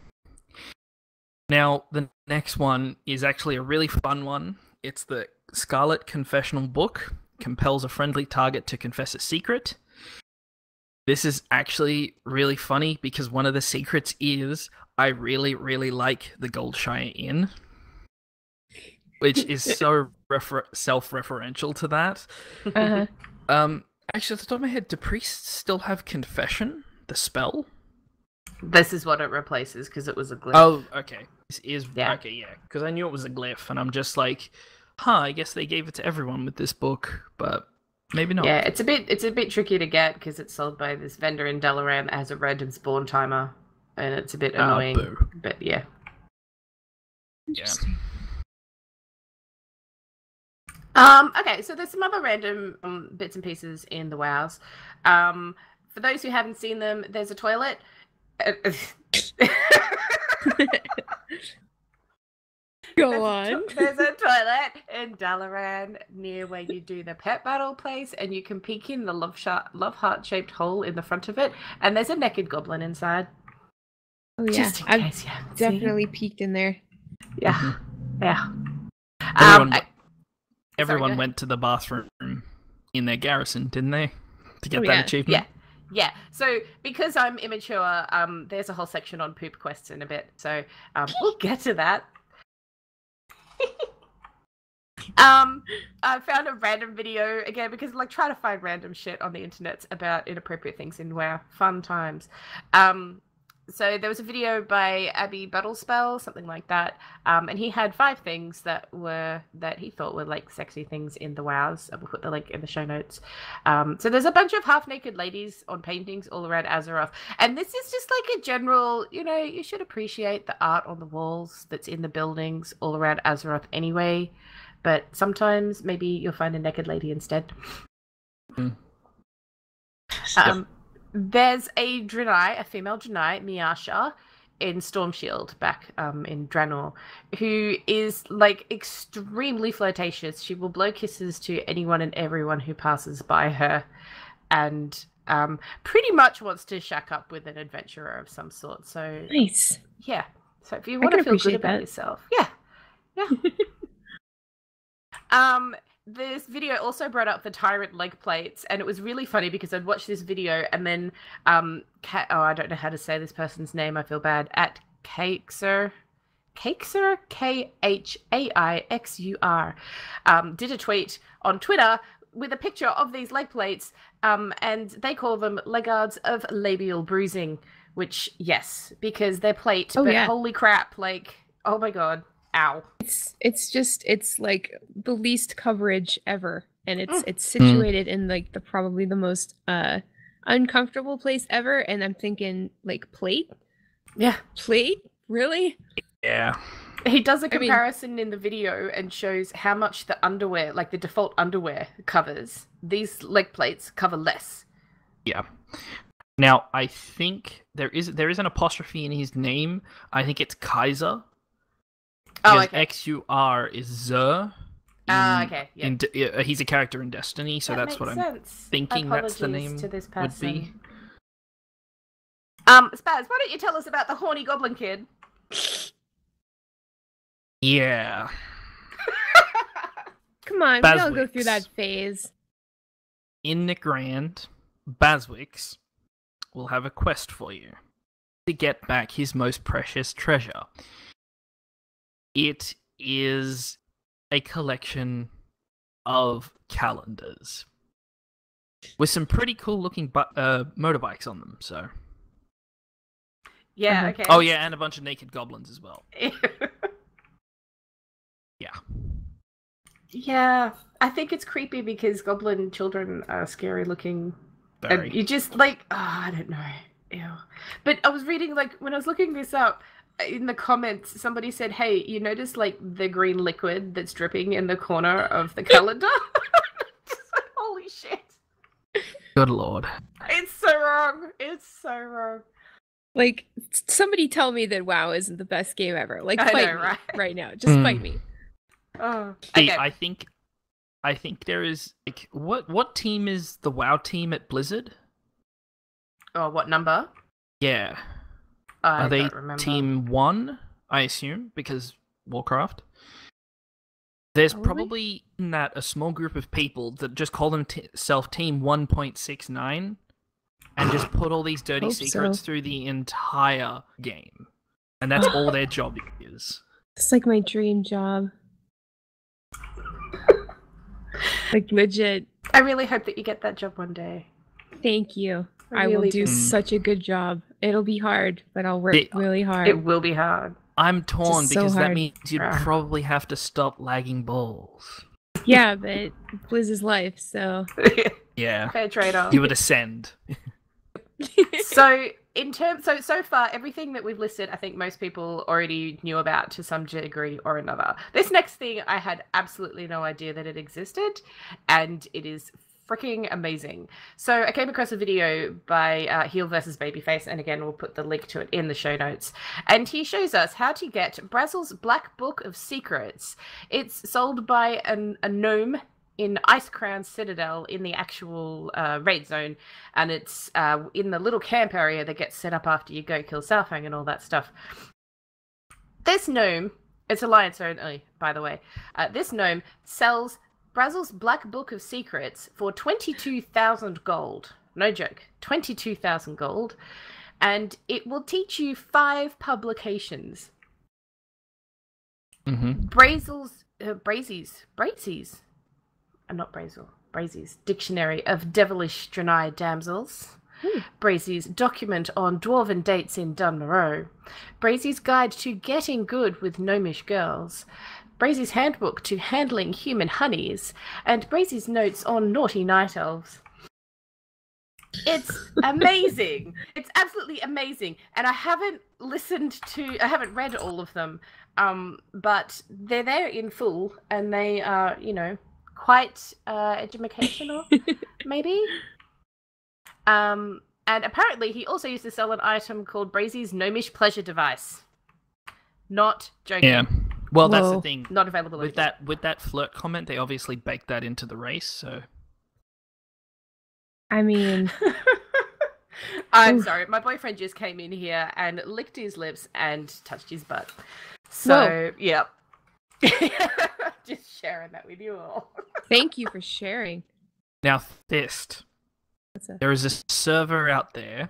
Now, the next one is actually a really fun one. It's the Scarlet Confessional Book. Compels a friendly target to confess a secret. This is actually really funny because one of the secrets is I really, really like the Goldshire Inn, which is so self-referential to that. Uh-huh. Actually, off the top of my head, do priests still have confession, the spell? This is what it replaces because it was a glitch. Oh, okay. This is Yeah. okay, yeah. Because I knew it was a glyph, and I'm just like, I guess they gave it to everyone with this book, but maybe not. Yeah, it's a bit tricky to get because it's sold by this vendor in Dalaran that has a random spawn timer, and it's a bit annoying. Boo. But yeah. Yeah. Okay, so there's some other random bits and pieces in the WoWs. For those who haven't seen them, there's a toilet. Go on. There's a toilet in Dalaran near where you do the pet battle place, and you can peek in the love heart shaped hole in the front of it, and there's a naked goblin inside. Oh yeah, Just in I've case you haven't seen it. definitely peeked in there. Yeah, yeah. Everyone go went to the bathroom in their garrison, didn't they? To get Oh, that yeah. achievement? Yeah. So because I'm immature, there's a whole section on poop quests in a bit. So we'll get to that. I found a random video again because try to find random shit on the internet about inappropriate things in WoW. Fun times. So there was a video by Abby Battlespell, something like that, and he had 5 things that he thought were sexy things in the WoWs. We'll put the link in the show notes. So there's a bunch of half-naked ladies on paintings all around Azeroth, and this is just a general, you should appreciate the art on the walls that's in the buildings all around Azeroth anyway. But sometimes maybe you'll find a naked lady instead. There's a Draenei, a female Draenei, Miasha, in Stormshield back in Draenor, who is extremely flirtatious. She will blow kisses to anyone and everyone who passes by her, and pretty much wants to shack up with an adventurer of some sort. So Nice. yeah. So if you want to can feel good appreciate about that. yourself, yeah. This video also brought up the tyrant leg plates, and it was really funny because I'd watched this video and then I don't know how to say this person's name, I feel bad, at Kakesur, Kaixur, K-H-A-I-X-U-R, did a tweet on Twitter with a picture of these leg plates, and they call them legards of labial bruising, which, yes, because they're plate, Oh, but yeah. holy crap, oh my god, ow. It's the least coverage ever, and it's situated in probably the most uncomfortable place ever. And I'm thinking plate. Yeah. Plate? Really? Yeah. He does a I mean- comparison in the video and shows how much the underwear, like the default underwear, covers. These leg plates cover less. Yeah. Now, I think there is an apostrophe in his name. I think it's Kaiser. Oh, Because okay. XUR is Zer. Okay. Yeah. He's a character in Destiny, so that's what I'm thinking that's the name to this would be. Spaz, why don't you tell us about the horny goblin kid? Yeah. Come on, we all go Baswicks. through that phase. In Nigrand, Baswicks will have a quest for you to get back his most precious treasure. It is a collection of calendars with some pretty cool looking motorbikes on them. So, Yeah, okay. oh yeah, and a bunch of naked goblins as well. Yeah. Yeah, I think it's creepy because goblin children are scary looking. Very. And you just like, I don't know. Ew. But I was reading, like, when I was looking this up, in the comments, somebody said, hey, you notice, like, the green liquid that's dripping in the corner of the calendar? Just like, holy shit. Good lord. It's so wrong. It's so wrong. Like, somebody tell me that WoW isn't the best game ever. Like, I fight know, me right? now. Just fight me. Oh, See, okay. I think there is like what team is the WoW team at Blizzard? Oh, what number? Yeah. I Are they don't remember. team 1, I assume, because Warcraft? There's Probably. probably in that a small group of people that just call themselves Team 1.69 and just put all these dirty Hope secrets so. through the entire game. And that's all their job is. It's like my dream job. Like, legit. I really hope that you get that job one day. Thank you. I I will really do do. such a good job. It'll be hard, but I'll work It- really hard. It will be hard. I'm torn Just so because that hard. means you'd Ah. probably have to stop lagging balls. Yeah, but Blizz is life, so. Yeah. Fair trade-off. You would ascend. So so far everything that we've listed, I think most people already knew about to some degree or another. This next thing I had absolutely no idea that it existed, and it is freaking amazing. So I came across a video by Heel vs Babyface, and again we'll put the link to it in the show notes. And he shows us how to get Brazel's Black Book of Secrets. It's sold by a gnome in Ice Crown Citadel in the actual raid zone, and it's in the little camp area that gets set up after you go kill Southfang and all that stuff. This gnome, it's Alliance only, by the way, this gnome sells Brazel's Black Book of Secrets for 22,000 gold. No joke, 22,000 gold. And it will teach you 5 publications. Mm-hmm. Brazy's Dictionary of Devilish Draenei Damsels. Brazy's Document on Dwarven Dates in Dunmorrow. Brazy's Guide to Getting Good with Gnomish Girls. Brazy's Handbook to Handling Human Honeys. And Brazy's Notes on Naughty Night Elves. It's amazing. It's absolutely amazing. And I haven't read all of them, but they're there in full, and they are, quite educational, maybe. And apparently he also used to sell an item called Brazy's Gnomish Pleasure Device. Not joking. Yeah. Well, that's the Whoa. thing. Not available With that flirt comment, they obviously baked that into the race, so I mean, I'm Oof. sorry, my boyfriend just came in here and licked his lips and touched his butt. So, yep. Just sharing that with you all. thank you for sharing. now Thist. What's up? There is a server out there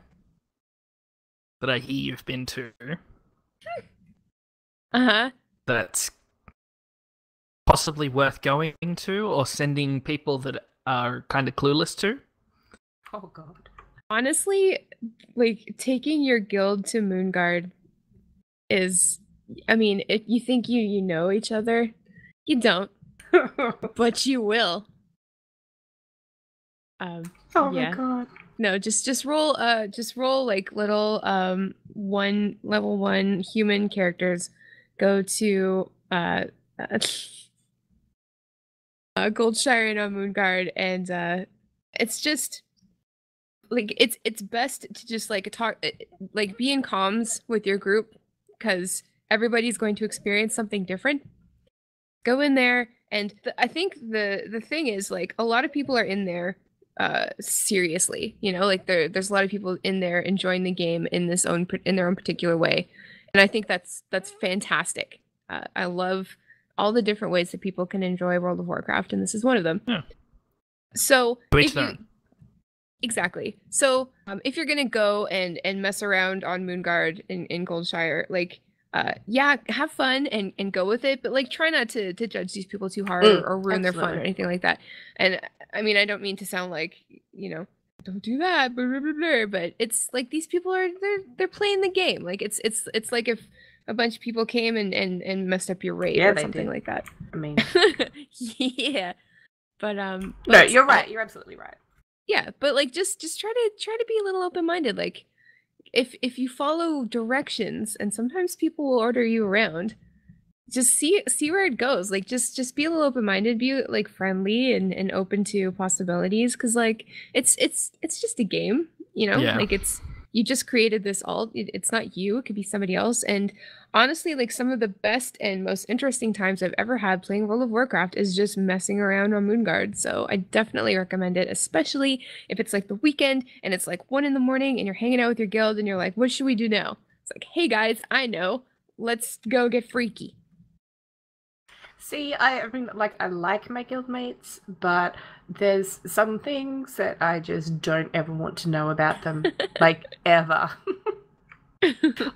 that I hear you've been to Uh-huh. that's possibly worth going to or sending people that are kind of clueless to. Oh, God. Honestly, like, taking your guild to Moonguard is, I mean, if you think you know each other, you don't, but you will. Oh, Yeah. my God. No, just roll like little level 1 human characters. Go to Goldshire and Moonguard, and it's just like it's best to just like talk, like be in comms with your group, because everybody's going to experience something different. Go in there, and I think the thing is, like, a lot of people are in there seriously, you know, like there's a lot of people in there enjoying the game in their own particular way, and I think that's fantastic. I love all the different ways that people can enjoy World of Warcraft, and this is one of them. Yeah. So Which learn. Exactly. So if you're gonna go and mess around on Moonguard in Goldshire, like yeah, have fun and go with it, but like try not to judge these people too hard or ruin their fun or anything like that. And I mean, I don't mean to sound like, you know, don't do that, blah, blah, blah, blah, but it's like these people are they're playing the game. Like it's like if a bunch of people came and messed up your raid or something like that. I mean, yeah. But no, you're right. You're absolutely right. Yeah, but like just try to be a little open-minded. Like if you follow directions, and sometimes people will order you around, just see where it goes. Like just be a little open-minded, be like friendly and open to possibilities, because like it's just a game, you know? Yeah. Like you just created this it's not you, it could be somebody else. And honestly, like some of the best and most interesting times I've ever had playing World of Warcraft is just messing around on Moonguard. So I definitely recommend it, especially if it's like the weekend and it's like 1 a.m. and you're hanging out with your guild and you're like, what should we do now? It's like, hey guys, I know, let's go get freaky. See, I mean, like, I like my guildmates, but there's some things that I just don't ever want to know about them, like, ever.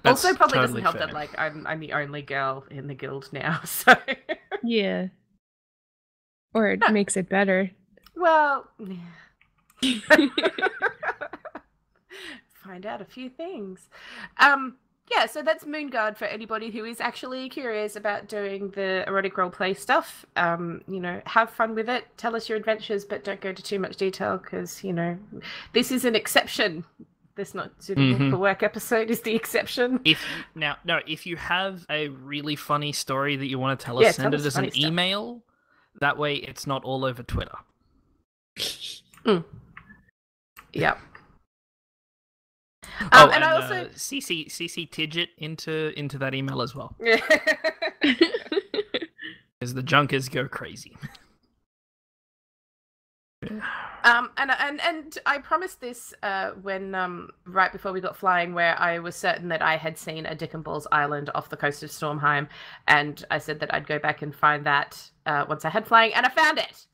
Also, probably totally doesn't help fair. that, like, I'm the only girl in the guild now, so... Yeah. Or it makes it better. Well... Find out a few things. Yeah, so that's Moonguard for anybody who is actually curious about doing the erotic roleplay stuff. You know, have fun with it. Tell us your adventures, but don't go into too much detail because, you know, this is an exception. This not suitable for work episode is the exception. If you have a really funny story that you want to tell us, send it as an email. That way it's not all over Twitter. Yep. And I also CC Tidget into that email as well. Because the junkers go crazy. And I promised this when right before we got flying, where I was certain that I had seen a Dick and Balls Island off the coast of Stormheim, and I said that I'd go back and find that once I had flying, and I found it.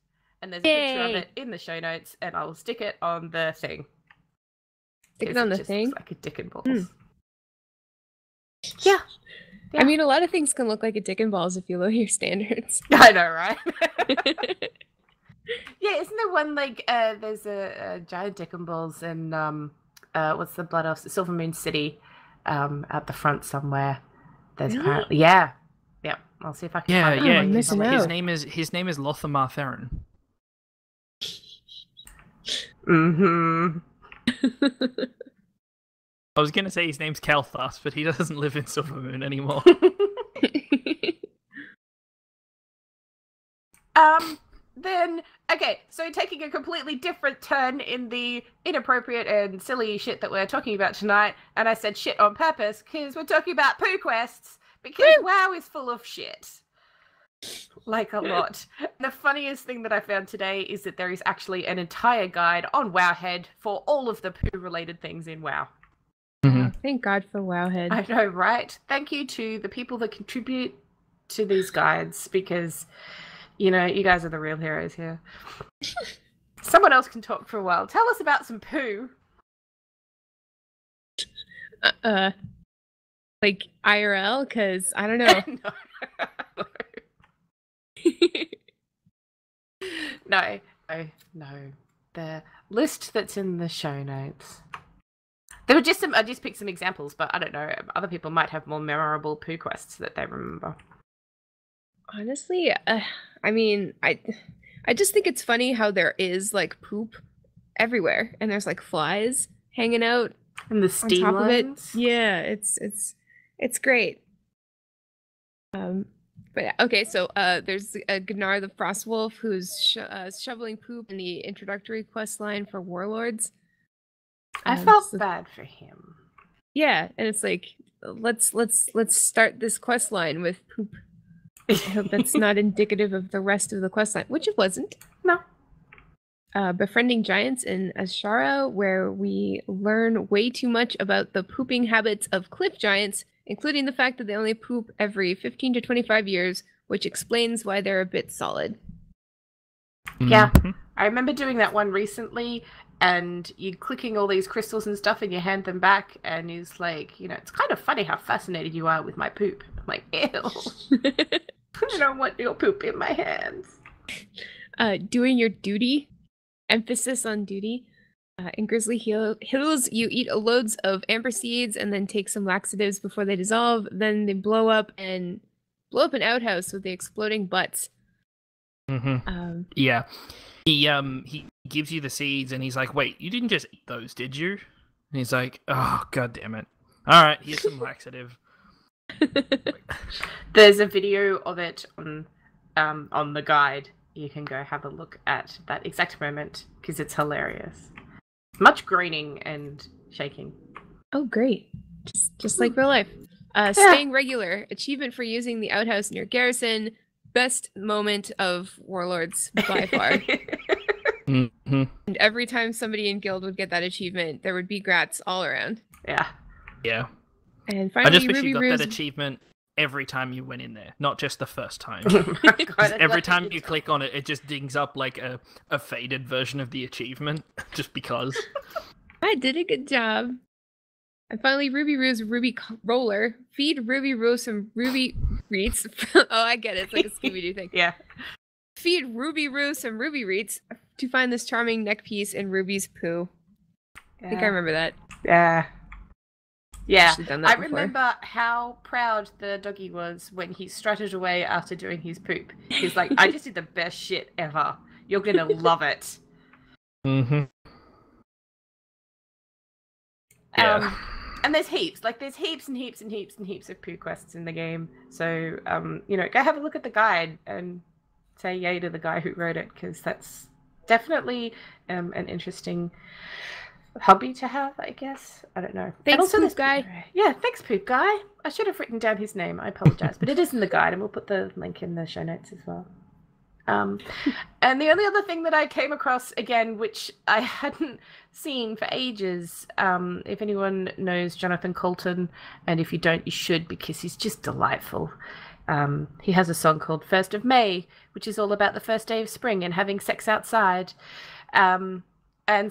And there's a picture of it in the show notes, and I'll stick it on the thing. Stick it on the thing? Like a Dick and Balls. Yeah. I mean, a lot of things can look like a Dick and Balls if you lower your standards. I know, right? Yeah, isn't there one like there's a giant Dick and Balls in what's the Blood Elf Silver Moon City at the front somewhere. There's apparently yeah. I'll see if I can find it. I'm missing out. His name is Lothamar Theron. I was gonna say his name's Kalthas, but he doesn't live in Silvermoon anymore. Then okay, so taking a completely different turn in the inappropriate and silly shit that we're talking about tonight, and I said shit on purpose because we're talking about poo quests, because WoW is full of shit. Like a lot. The funniest thing that I found today is that there is actually an entire guide on Wowhead for all of the poo-related things in WoW. Oh, thank God for Wowhead. I know, right? Thank you to the people that contribute to these guides, because, you know, you guys are the real heroes here. Someone else can talk for a while. Tell us about some poo. Like IRL, because I don't know. No. The list that's in the show notes. There were just I just picked some examples, but I don't know. Other people might have more memorable poo quests that they remember. Honestly, I mean, I just think it's funny how there is like poop everywhere, and there's like flies hanging out And the on steam top of it. lines. Yeah, it's great. But yeah, okay, so there's Gunnar the Frostwolf who's shoveling poop in the introductory quest line for Warlords. I felt so- bad for him. Yeah, and it's like let's start this quest line with poop. I hope that's not indicative of the rest of the quest line, which it wasn't. No. Befriending giants in Ashara, where we learn way too much about the pooping habits of cliff giants, including the fact that they only poop every 15 to 25 years, which explains why they're a bit solid. Yeah. Mhm. I remember doing that one recently, and you clicking all these crystals and stuff, and you hand them back, and he's like, it's kind of funny how fascinated you are with my poop. I'm like, ew. I don't want your poop in my hands. Doing your duty, emphasis on duty. In Grizzly Hills, you eat loads of amber seeds and then take some laxatives before they dissolve. Then they blow up an outhouse with the exploding butts. Mhm. Yeah. He gives you the seeds and he's like, "Wait, you didn't just eat those, did you?" And he's like, "Oh, god damn it. All right, here's some laxative." There's a video of it on the guide. You can go have a look at that exact moment because it's hilarious. Much groaning and shaking. Oh, great. Just like real life. Staying regular. Achievement for using the outhouse near Garrison. Best moment of Warlords by far. Mm-hmm. And every time somebody in Guild would get that achievement, there would be grats all around. Yeah. Yeah. And I finally, just wish Ruby you got Ruse... that achievement every time you went in there, not just the first time. God, I'd Every love to time get you to- click on it, it just dings up like a faded version of the achievement, just because. I did a good job. And finally, Ruby Ruse Roller. Feed Ruby Rose some Ruby Reets. Oh, I get it. It's like a Scooby-Doo thing. Yeah. Feed Ruby Ruse some Ruby Reets to find this charming neck piece in Ruby's poo. I think I remember that. Yeah. Yeah. Actually done that I before. remember how proud the doggy was when he strutted away after doing his poop. He's like, I just did the best shit ever. You're gonna love it. Mm-hmm. Yeah. And there's heaps. Like, there's heaps and heaps and heaps and heaps of poo quests in the game. So, go have a look at the guide and say yay to the guy who wrote it, because that's definitely an interesting hobby to have, I guess. I don't know. Thanks, also, Poop there's- Guy. Yeah, thanks, Poop Guy. I should have written down his name. I apologize. But it is in the guide, and we'll put the link in the show notes as well. And the only other thing that I came across, again, which I hadn't seen for ages, if anyone knows Jonathan Colton, and if you don't, you should, because he's just delightful. He has a song called 1st of May, which is all about the first day of spring and having sex outside. And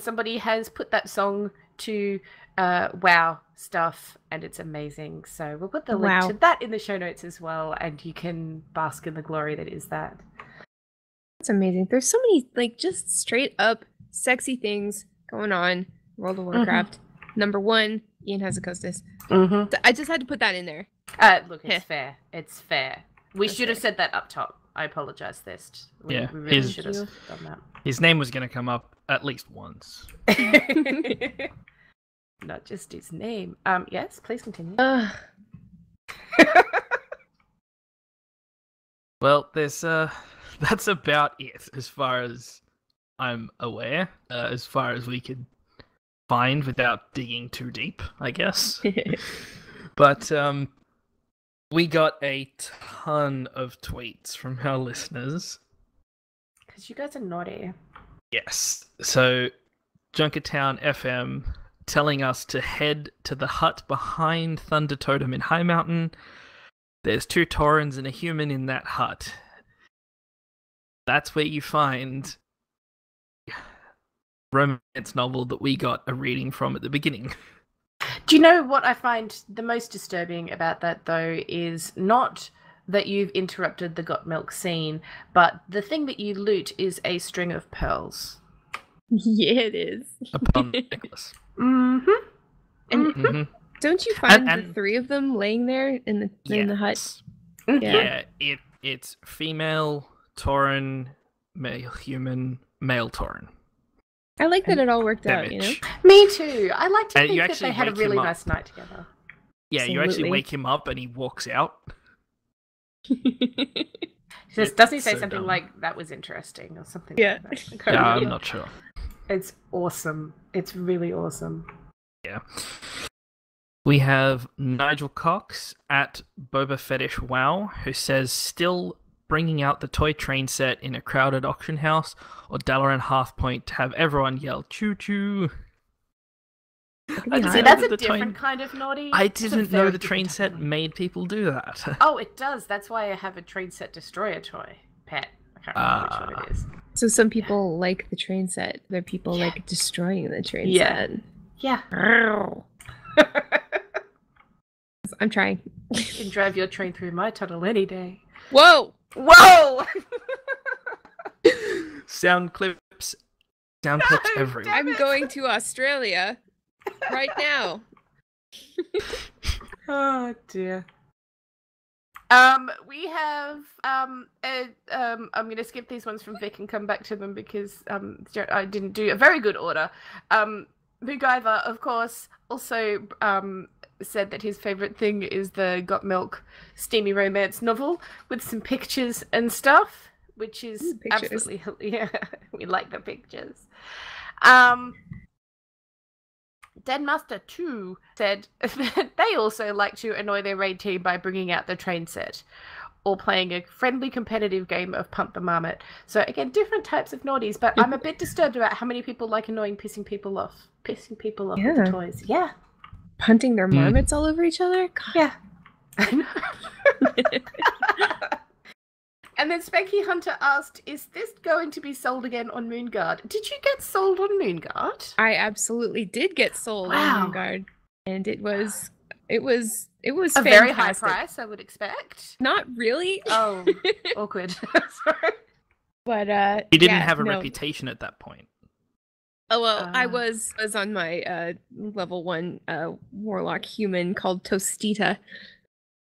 somebody has put that song to WoW stuff, and it's amazing. So we'll put the link Wow. to that in the show notes as well, and you can bask in the glory that is that. That's amazing. There's so many, like, just straight up sexy things going on. World of Warcraft. Number 1, Ian Hazakostas. Mm-hmm. So I just had to put that in there. Look, Heh. it's fair. It's fair. We That's should have fair. said that up top. I apologize, Thist. We Yeah, really his- should have done His name was going to come up at least once. that. Not just his name. Yes, please continue. Ugh. Well, there's that's about it as far as I'm aware, as far as we could find without digging too deep, I guess. But we got a ton of tweets from our listeners. Because you guys are naughty. Yes. So Junkertown FM telling us to head to the hut behind Thunder Totem in High Mountain. There's 2 Taurens and a human in that hut. That's where you find romance novel that we got a reading from at the beginning. Do you know what I find the most disturbing about that, though, is not that you've interrupted the got milk scene, but the thing that you loot is a string of pearls. Yeah, it is. A pearl necklace. Mm-hmm. And Mm-hmm. don't you find And- the 3 of them laying there in the hut? Yeah, it's female Tauren, male human, male Tauren. I like that it all worked out, you know? damage. Me too. I like to And you think that actually they had a wake really him up. nice night together. Yeah, you actually Absolutely. wake him up and he walks out. Just doesn't he say so something dumb. like that was interesting or something? Yeah. Like that? I can't Yeah, I'm remember. not sure. It's awesome. It's really awesome. Yeah. We have Nigel Cox at Boba Fetish Wow, who says, still bringing out the toy train set in a crowded auction house or Dalaran Half Point to have everyone yell choo choo. I didn't See, know that's that a the train- different kind of naughty. I It's a didn't know very the train different type set of naughty. made people do that. Oh, it does. That's why I have a train set destroyer toy pet. I can't remember which one it is. So some people like the train set. There are people like destroying the train Yeah. set. Yeah. I'm trying. You can drive your train through my tunnel any day. Whoa! Whoa! Sound clips everywhere. damn I'm it. going to Australia right now. Oh dear. We have I'm gonna skip these ones from Vic and come back to them because I didn't do a very good order. Mugiver, of course, also said that his favorite thing is the Got Milk steamy romance novel with some pictures and stuff, which is Ooh, pictures. absolutely yeah, we like the pictures. Denmaster 2 said that they also like to annoy their raid team by bringing out the train set or playing a friendly competitive game of Pump the Marmot. So again, different types of naughties, but I'm a bit disturbed about how many people like annoying pissing people off with Yeah. the toys. Yeah. Punting their marmots all over each other? God. Yeah. I know. And then Spanky Hunter asked, is this going to be sold again on Moonguard? Did you get sold on Moonguard? I absolutely did get sold Wow. on Moonguard. And it was A fantastic. very high price, I would expect. Not really. Oh, awkward. Sorry. But He didn't yeah, have a no. reputation at that point. Oh well, I Ah. was on my level 1 warlock human called Tostita.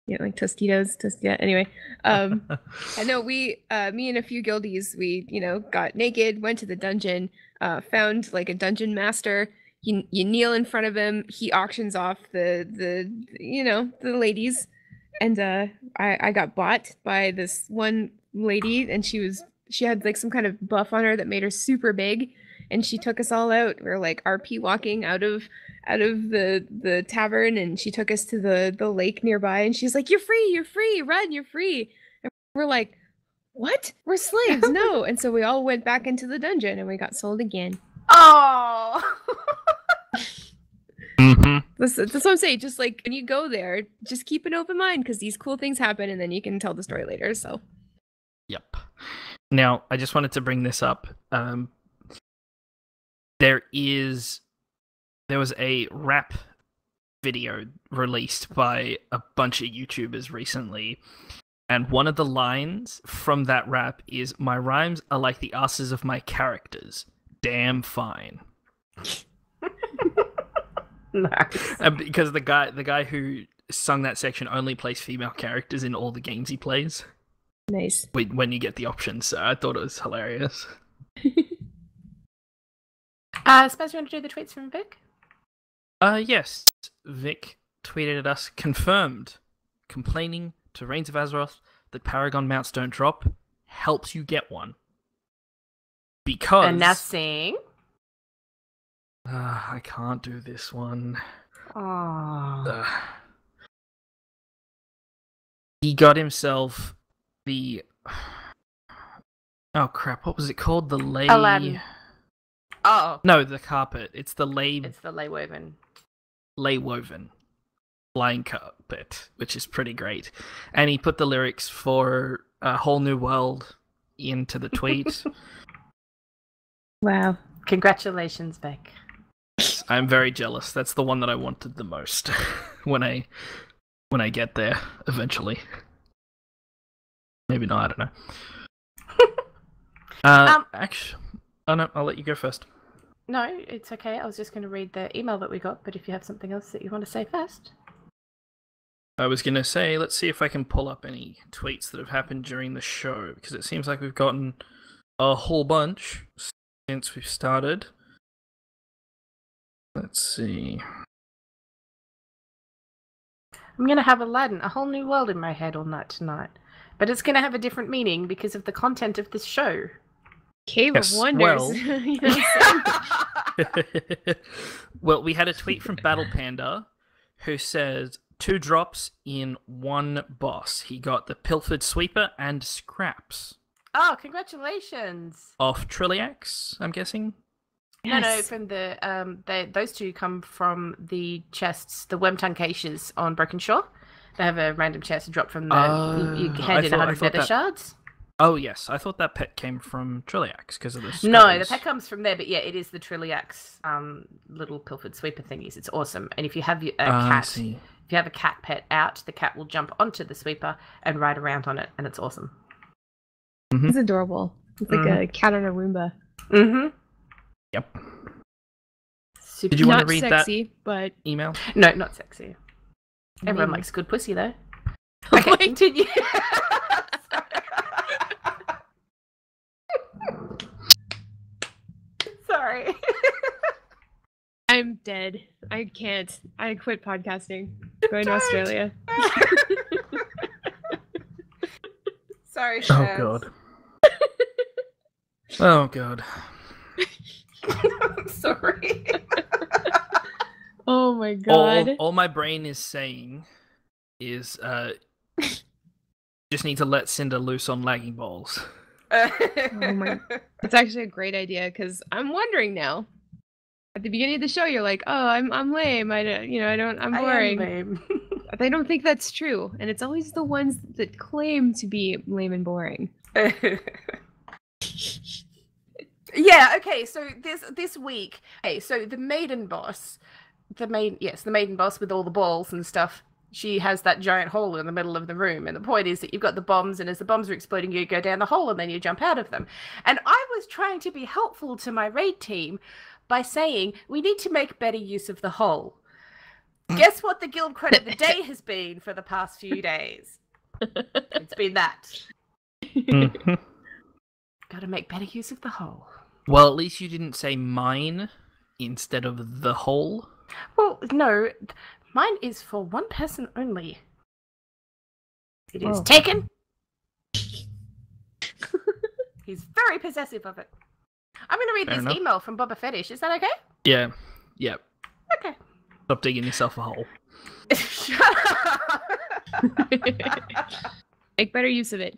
Yeah, like Tostitos, Anyway, I know we, me and a few guildies, we got naked, went to the dungeon, found like a dungeon master. You kneel in front of him. He auctions off the ladies, and I got bought by this one lady, and she had like some kind of buff on her that made her super big. And she took us all out. We were like RP walking out of the tavern, and she took us to the lake nearby. And she's like, "You're free, run, you're free." And we're like, "What? We're slaves, no!" And so we all went back into the dungeon, and we got sold again. Oh. Mm-hmm. That's what I'm saying. Just like when you go there, just keep an open mind because these cool things happen, and then you can tell the story later. So Yep. Now, I just wanted to bring this up. There was a rap video released by a bunch of YouTubers recently, and one of the lines from that rap is, "My rhymes are like the asses of my characters. Damn fine." Nice. Because the guy who sung that section only plays female characters in all the games he plays nice. when you get the option, so I thought it was hilarious. Suppose you want to do the tweets from Vic? Yes. Vic tweeted at us, confirmed. Complaining to Reins of Azeroth that Paragon mounts don't drop helps you get one. Because... And now sing. I can't do this one. Oh. He got himself the... Oh crap, what was it called? The lay... Aladdin. Oh. No, the carpet. It's the lay... It's the lay woven. Lay woven flying carpet, which is pretty great. And he put the lyrics for A Whole New World into the tweet. Wow. Congratulations, Vic. I'm very jealous. That's the one that I wanted the most when I get there eventually. Maybe not, I don't know. Actually, oh no, I'll let you go first. No, it's okay. I was just going to read the email that we got, but if you have something else that you want to say first. I was going to say, let's see if I can pull up any tweets that have happened during the show, because it seems like we've gotten a whole bunch since we've started. Let's see. I'm going to have Aladdin, a whole new world in my head all night tonight. But it's going to have a different meaning because of the content of this show. Cave Yes, of Wonders. well- Yes. Well, we had a tweet from Battle Panda who says 2 drops in 1 boss. He got the Pilfered Sweeper and Scraps Oh, congratulations. off Trilliax, I'm guessing. No, Yes. from the those 2 come from the chests, the Wormtongue caches on Broken Shore. They have a random chest drop from the you hand in 100 nether shards. Oh, yes. I thought that pet came from Trilliax because of the No, the scrolls. pet comes from there, but yeah, it is the Trilliax little pilfered sweeper thingies. It's awesome. And if you have a I cat, see. if you have a cat pet out, the cat will jump onto the sweeper and ride around on it, and it's awesome. It's adorable. It's like a cat on a Roomba. Mm-hmm. Yep. Super. Did you want Not to read sexy, but Email? No, not sexy. Everyone Maybe. likes good pussy, though. Oh Okay, my- continue. Sorry. I'm dead. I can't. I quit podcasting. Going to Australia. Sorry, Oh, Shaz. God. Oh, God. Sorry. Oh my god. All my brain is saying is just need to let Cinder loose on lagging balls. Oh my- It's actually a great idea because I'm wondering now. At the beginning of the show, you're like, "Oh, I'm lame. I'm boring." They don't think that's true, and it's always the ones that claim to be lame and boring. Yeah, okay, so this week, so the maiden boss, the maiden boss with all the balls and stuff, she has that giant hole in the middle of the room, and the point is that you've got the bombs, and as the bombs are exploding, you go down the hole, and then you jump out of them. And I was trying to be helpful to my raid team by saying, we need to make better use of the hole. Guess what the guild quote of the day has been for the past few days? It's been that. Mhm. Gotta make better use of the hole. Well, at least you didn't say mine instead of the whole. Well, no, mine is for one person only. It is Oh. taken. He's very possessive of it. I'm going to read Fair this enough. email from Boba Fetish. Is that okay? Yeah. Yep. Okay. Stop digging yourself a hole. Shut up. Make better use of it.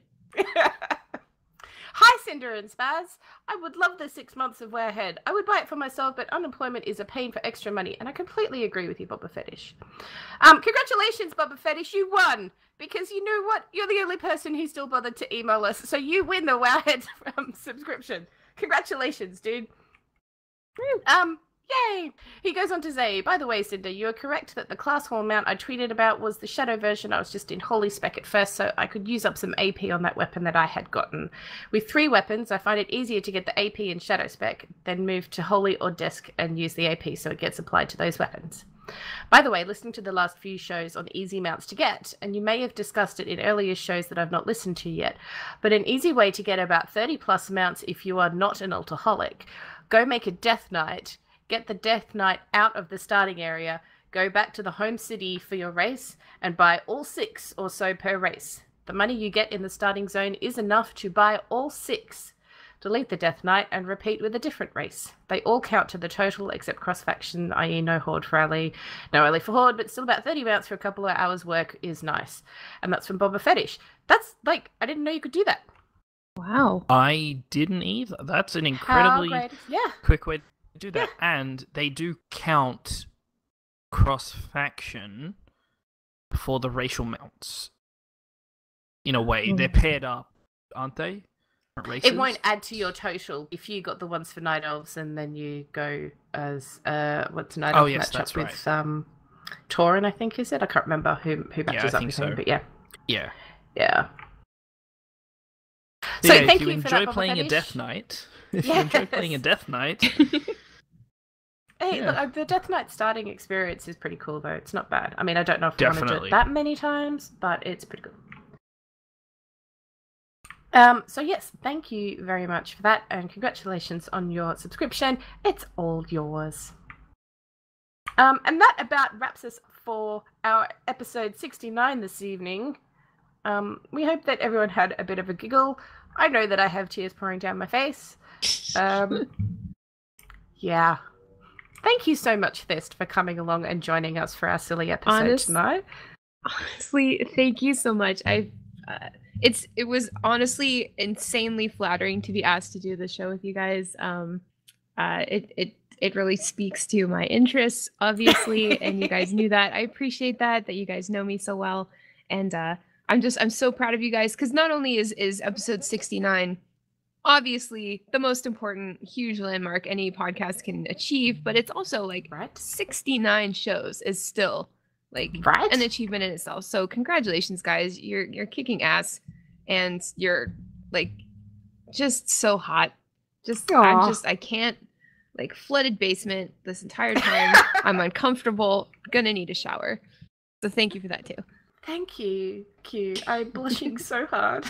Hi, Cinder and Spaz. I would love the 6 months of Warehead. I would buy it for myself, but unemployment is a pain for extra money, and I completely agree with you, Boba Fetish. Congratulations, Boba Fetish, you won! Because you know what? You're the only person who still bothered to email us, so you win the Warehead subscription. Congratulations, dude. Yay! He goes on to say, by the way, Cinder, you are correct that the class hall mount I tweeted about was the shadow version. I was just in holy spec at first, so I could use up some AP on that weapon that I had gotten. With 3 weapons, I find it easier to get the AP in shadow spec, then move to holy or disc and use the AP so it gets applied to those weapons. By the way, listening to the last few shows on easy mounts to get, and you may have discussed it in earlier shows that I've not listened to yet, but an easy way to get about 30 plus mounts if you are not an alcoholic, go make a Death Knight. Get the Death Knight out of the starting area, go back to the home city for your race, and buy all 6 or so per race. The money you get in the starting zone is enough to buy all 6. Delete the Death Knight and repeat with a different race. They all count to the total except cross-faction, i.e. no Horde for Ali, no Ali for Horde, but still about 30 mounts for a couple of hours work is nice. And that's from Boba Fetish. That's, like, I didn't know you could do that. Wow. I didn't either. That's an How incredibly great. Yeah. quick way to do that. And they do count cross-faction for the racial mounts. In a way. They're paired up, aren't they? Different races? It won't add to your total if you got the ones for Night Elves and then you go as what's Night Elf yes, match that's up with Tauren, I think is it? I can't remember who matches I up think with so. him, but yeah. Yeah. Yeah. So yeah, thank if you you for enjoy that, Boba playing a Fetish. Death Knight, if you enjoy playing a Death Knight, Hey, Yeah. look, the Death Knight starting experience is pretty cool though. It's not bad. I mean, I don't know if I want to do Definitely. it that many times, but it's pretty cool. So yes, thank you very much for that, and congratulations on your subscription. It's all yours. And that about wraps us for our episode 69 this evening. We hope that everyone had a bit of a giggle. I know that I have tears pouring down my face. Yeah. Thank you so much, Thist, for coming along and joining us for our silly episode tonight. Honestly, thank you so much. It was honestly insanely flattering to be asked to do the show with you guys. It really speaks to my interests, obviously, and you guys knew that. I appreciate that you guys know me so well, and I'm so proud of you guys, because not only is episode 69 obviously the most important huge landmark any podcast can achieve, but it's also like 69 shows is still like an achievement in itself. So congratulations, guys. You're kicking ass, and you're like just so hot. I can't, like, flooded basement this entire time. I'm uncomfortable, gonna need a shower. So thank you for that too. Thank you. I'm blushing so hard.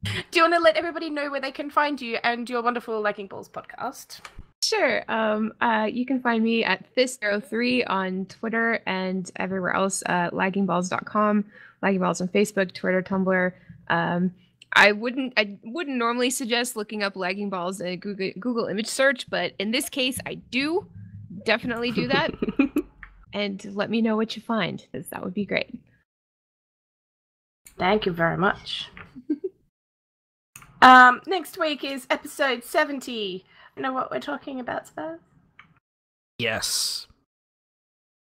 Do you want to let everybody know where they can find you and your wonderful Lagging Balls podcast? Sure. You can find me at Fist03 on Twitter and everywhere else. Laggingballs.com, Lagging Balls on Facebook, Twitter, Tumblr. I wouldn't normally suggest looking up Lagging Balls in a Google image search, but in this case, I do definitely do that. And let me know what you find, because that would be great. Thank you very much. Next week is episode 70. You know what we're talking about, Spaz? Yes.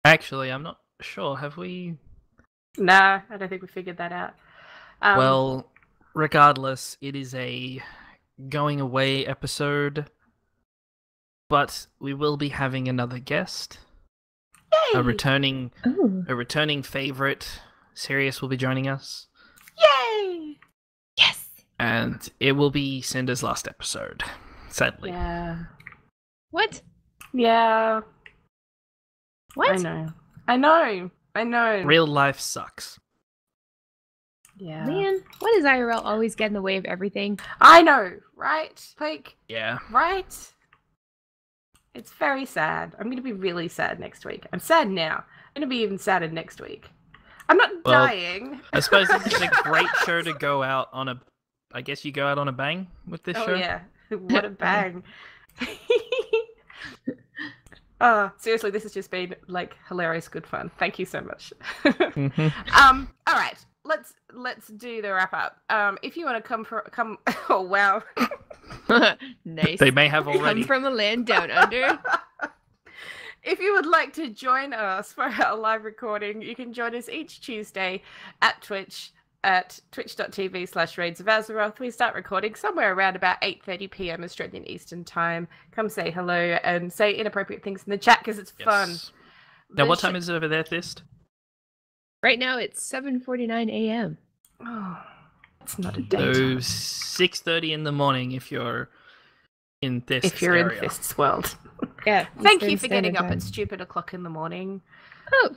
Actually, I'm not sure. Have we? Nah, I don't think we figured that out. Well, regardless, it is a going away episode, but we will be having another guest. Yay! A returning favorite. Sirius will be joining us. Yay! Yes! And it will be Cinder's last episode, sadly. Yeah. What? Yeah. What? I know. Real life sucks. Yeah. Man, why does IRL always get in the way of everything? I know, right? Like, Yeah. right? It's very sad. I'm going to be really sad next week. I'm sad now. I'm going to be even sadder next week. I'm not dying. I suppose this is a great show to go out on a... I guess you go out on a bang with this show? Oh, yeah. What a bang. Seriously, this has just been, like, hilarious good fun. Thank you so much. Mm-hmm. All right. Let's do the wrap up. If you want to come oh wow. Nice. They may have already. Come from a land down under. If you would like to join us for our live recording, you can join us each Tuesday at Twitch at twitch.tv/Reins of Azeroth. We start recording somewhere around about 8:30 p.m. Australian Eastern Time. Come say hello and say inappropriate things in the chat because it's fun. Now, what time is it over there, Thist? Right now it's 7:49 a.m. Oh, it's not a daytime. So 6:30 in the morning if you're in Thist's If you're area. in Thist's world. Yeah. Thank you for getting up at stupid o'clock in the morning. Oh,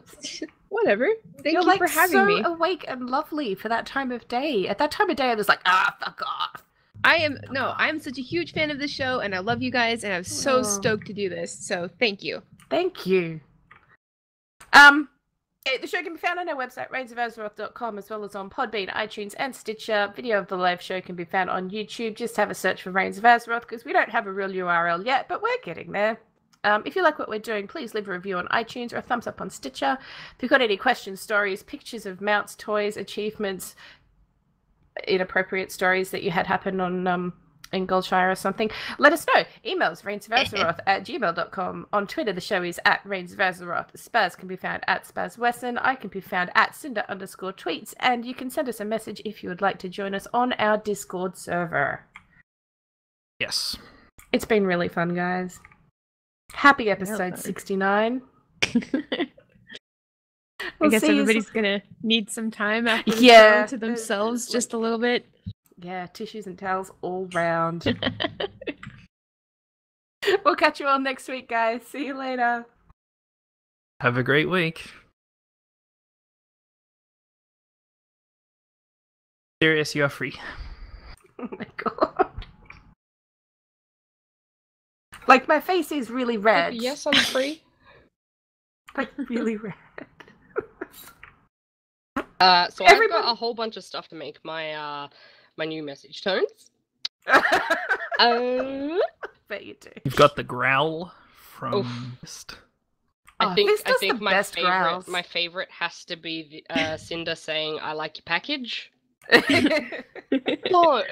whatever. Thank you for having me. You're so awake and lovely for that time of day. At that time of day, I was like, fuck off. I'm such a huge fan of this show, and I love you guys, and I'm so stoked to do this. So thank you. Thank you. The show can be found on our website, reignsofazeroth.com, as well as on Podbean, iTunes, and Stitcher. Video of the live show can be found on YouTube. Just have a search for Reins of Azeroth, because we don't have a real URL yet, but we're getting there. If you like what we're doing, please leave a review on iTunes or a thumbs up on Stitcher. If you've got any questions, stories, pictures of mounts, toys, achievements, inappropriate stories that you had happen on in Goldshire or something, let us know. Emails reinsofAzeroth@gmail.com. On Twitter, the show is at Reins of Azeroth. Spaz can be found at SpazWesson. I can be found at Cinder_tweets. And you can send us a message if you would like to join us on our Discord server. Yes. It's been really fun, guys. Happy episode 69. I guess everybody's gonna need some time after the show to themselves, just a little bit. Yeah, tissues and towels all round. We'll catch you all next week, guys. See you later. Have a great week. Sirius, you are free. Oh my god. Like, my face is really red. Yes, I'm free. Like, really red. So I've Everyone- got a whole bunch of stuff to make my my new message tones. Bet you do. You've got the growl from. I Fist does think the best growls. my favorite has to be the, Cinder saying "I like your package." No.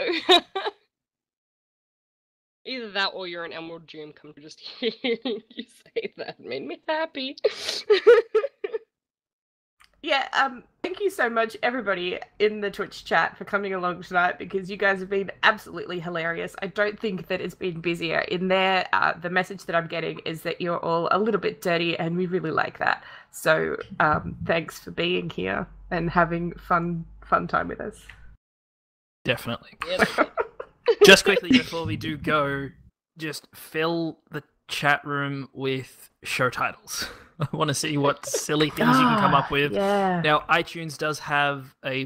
Either that or you're an Emerald Dream. Come to just hearing you say that made me happy. Yeah, thank you so much, everybody in the Twitch chat, for coming along tonight, because you guys have been absolutely hilarious. I don't think that it's been busier. In there, the message that I'm getting is that you're all a little bit dirty, and we really like that. So, thanks for being here and having fun time with us. Definitely. Yeah. Just quickly before we do go, just fill the chat room with show titles. I want to see what silly things you can come up with. Yeah. Now, iTunes does have a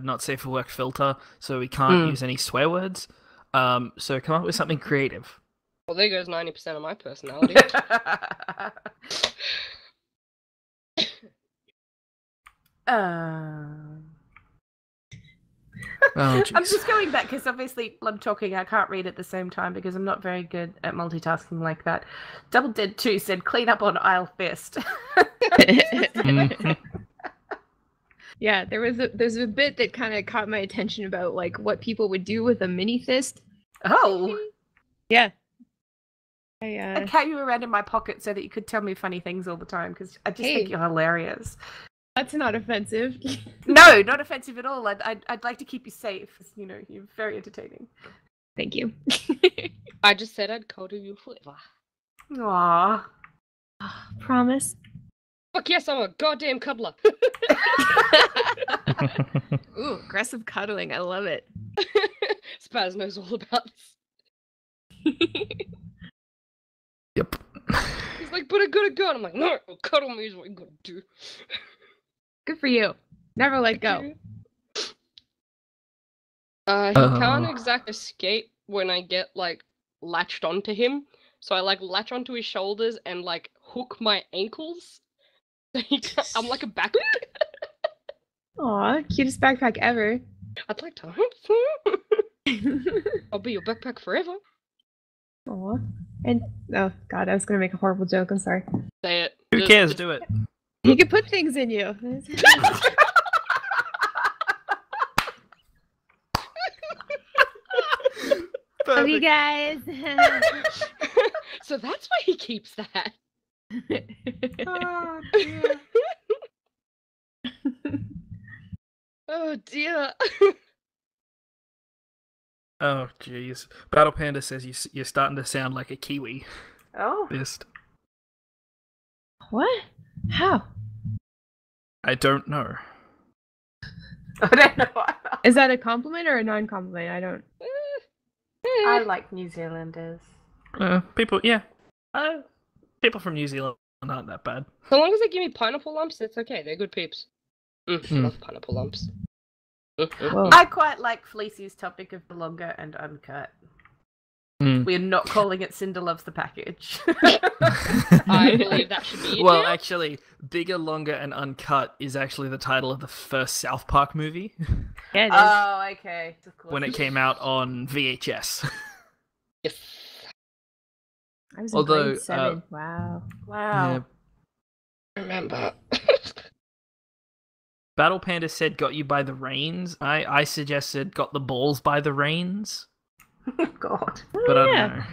not safe for work filter, so we can't use any swear words. So come up with something creative. Well, there goes 90% of my personality. Oh, I'm jeez. just going back because obviously I'm talking. I can't read at the same time because I'm not very good at multitasking like that. Double Dead 2 said clean up on aisle fist. Mhm. Yeah, there's a bit that kind of caught my attention about like what people would do with a mini fist. Oh, Yeah. I'd carry you around in my pocket so that you could tell me funny things all the time because I just Hey. think you're hilarious. That's not offensive. No, not offensive at all. I'd like to keep you safe. You know, you're very entertaining. Thank you. I just said I'd cuddle you forever. Aww. Promise. Fuck yes, I'm a goddamn cuddler. Ooh, aggressive cuddling. I love it. Spaz knows all about this. Yep. He's like, but I gotta go. And I'm like, no, cuddle me is what you gotta do. Good for you. Never let go. He can't exactly escape when I get like latched onto him. So I like latch onto his shoulders and like hook my ankles. I'm like a backpack. Aw, cutest backpack ever. I'd like to. I'll be your backpack forever. Aw. And oh god, I was gonna make a horrible joke. I'm sorry. Say it. Who Just- cares? just- Do it. He could put things in you. Love you guys. So that's why he keeps that. Oh, dear. Oh dear. Oh, jeez. Battle Panda says you're starting to sound like a Kiwi. Oh. Fist. What? How? I don't know. I don't know. Is that a compliment or a non-compliment? I don't. I like New Zealanders. People from New Zealand aren't that bad. So long as they give me pineapple lumps, it's okay. They're good peeps. Mm. Love pineapple lumps. Whoa. I quite like Fleecy's topic of the longer and uncut. Mm. We're not calling it Cinder Loves the Package. I believe that should be it. Well, now. actually, Bigger, Longer, and Uncut is actually the title of the first South Park movie Yeah, it is. Oh, okay. Of course. when it came out on VHS. Yes. I was in although, grade 7. Wow. Wow. Remember. Battle Panda said got you by the reins. I suggested got the balls by the reins, God. but I yeah. don't know.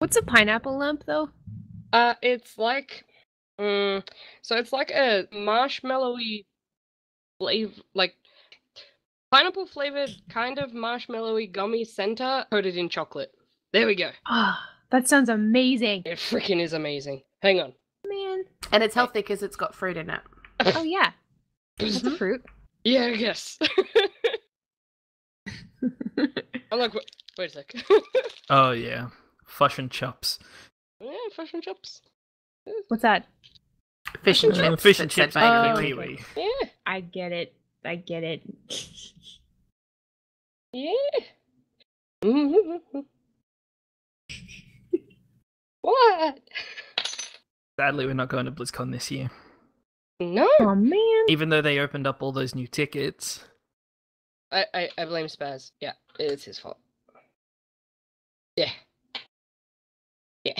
What's a pineapple lump, though? It's like, so it's like a marshmallowy flavor, like pineapple flavored kind of marshmallowy gummy center coated in chocolate. There we go. Ah, that sounds amazing. It freaking is amazing. Hang on. Man. And it's healthy because it's got fruit in it. Oh, yeah. That's a fruit. Yeah, I guess. I'm like, wait a sec. Oh yeah, Fush and Chops. Yeah, fish and chips. What's that? Fish and chips. Fish and that's said chips. by Oh, Kiwi. okay. Kiwi. Yeah, I get it. I get it. yeah. What? Sadly, we're not going to BlizzCon this year. No. Oh man. Even though they opened up all those new tickets. I blame Spaz. Yeah, it's his fault. Yeah. Yeah.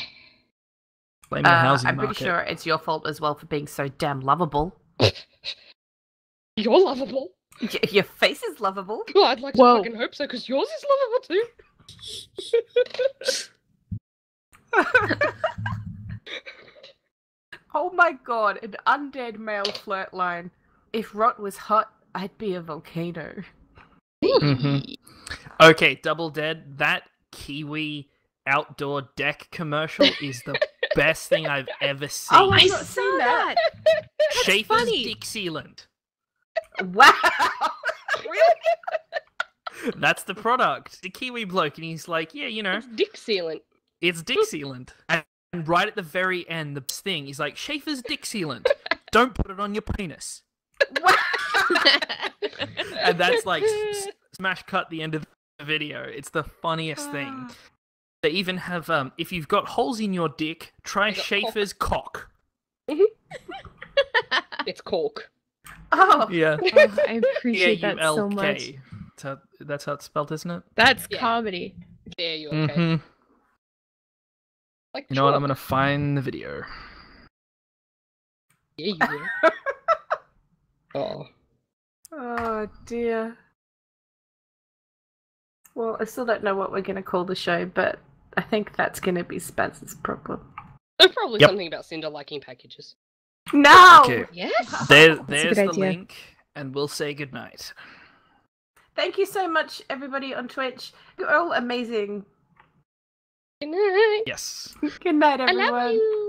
Blame the housing I'm market. pretty sure it's your fault as well for being so damn lovable. You're lovable. Your face is lovable. Well, I'd like to Whoa. fucking hope so, because yours is lovable too. Oh my god, an undead male flirt line. If Rot was hot, I'd be a volcano. Mhm. Okay, Double Dead. That Kiwi outdoor deck commercial is the best thing I've ever seen. Oh, I've I not saw seen that. That's Schaefer's funny. Dixieland. Wow. Really? That's the product. The Kiwi bloke, and he's like, yeah, you know, It's dick sealant. it's Dixieland. And right at the very end, the thing, he's like, Schaefer's Dixieland. Don't put it on your penis. Wow. And that's like smash cut the end of the video. It's the funniest thing. They even have, if you've got holes in your dick, try I got Schaefer's cock. It's cork. Oh, Yeah. Oh, I appreciate that so much. K. That's how it's spelled, isn't it? That's Yeah. comedy. There you okay. Mm-hmm. Like You know what? I'm chalk. gonna find the video. Yeah, you will. Oh. oh dear. Well, I still don't know what we're going to call the show, but I think that's going to be Spaz's problem. There's probably Yep. something about Cinder liking packages. No! Okay. Yes. There's good the idea. link, and we'll say goodnight. Thank you so much, everybody on Twitch. You're all amazing. Good night. Yes. Good night, I everyone. love you.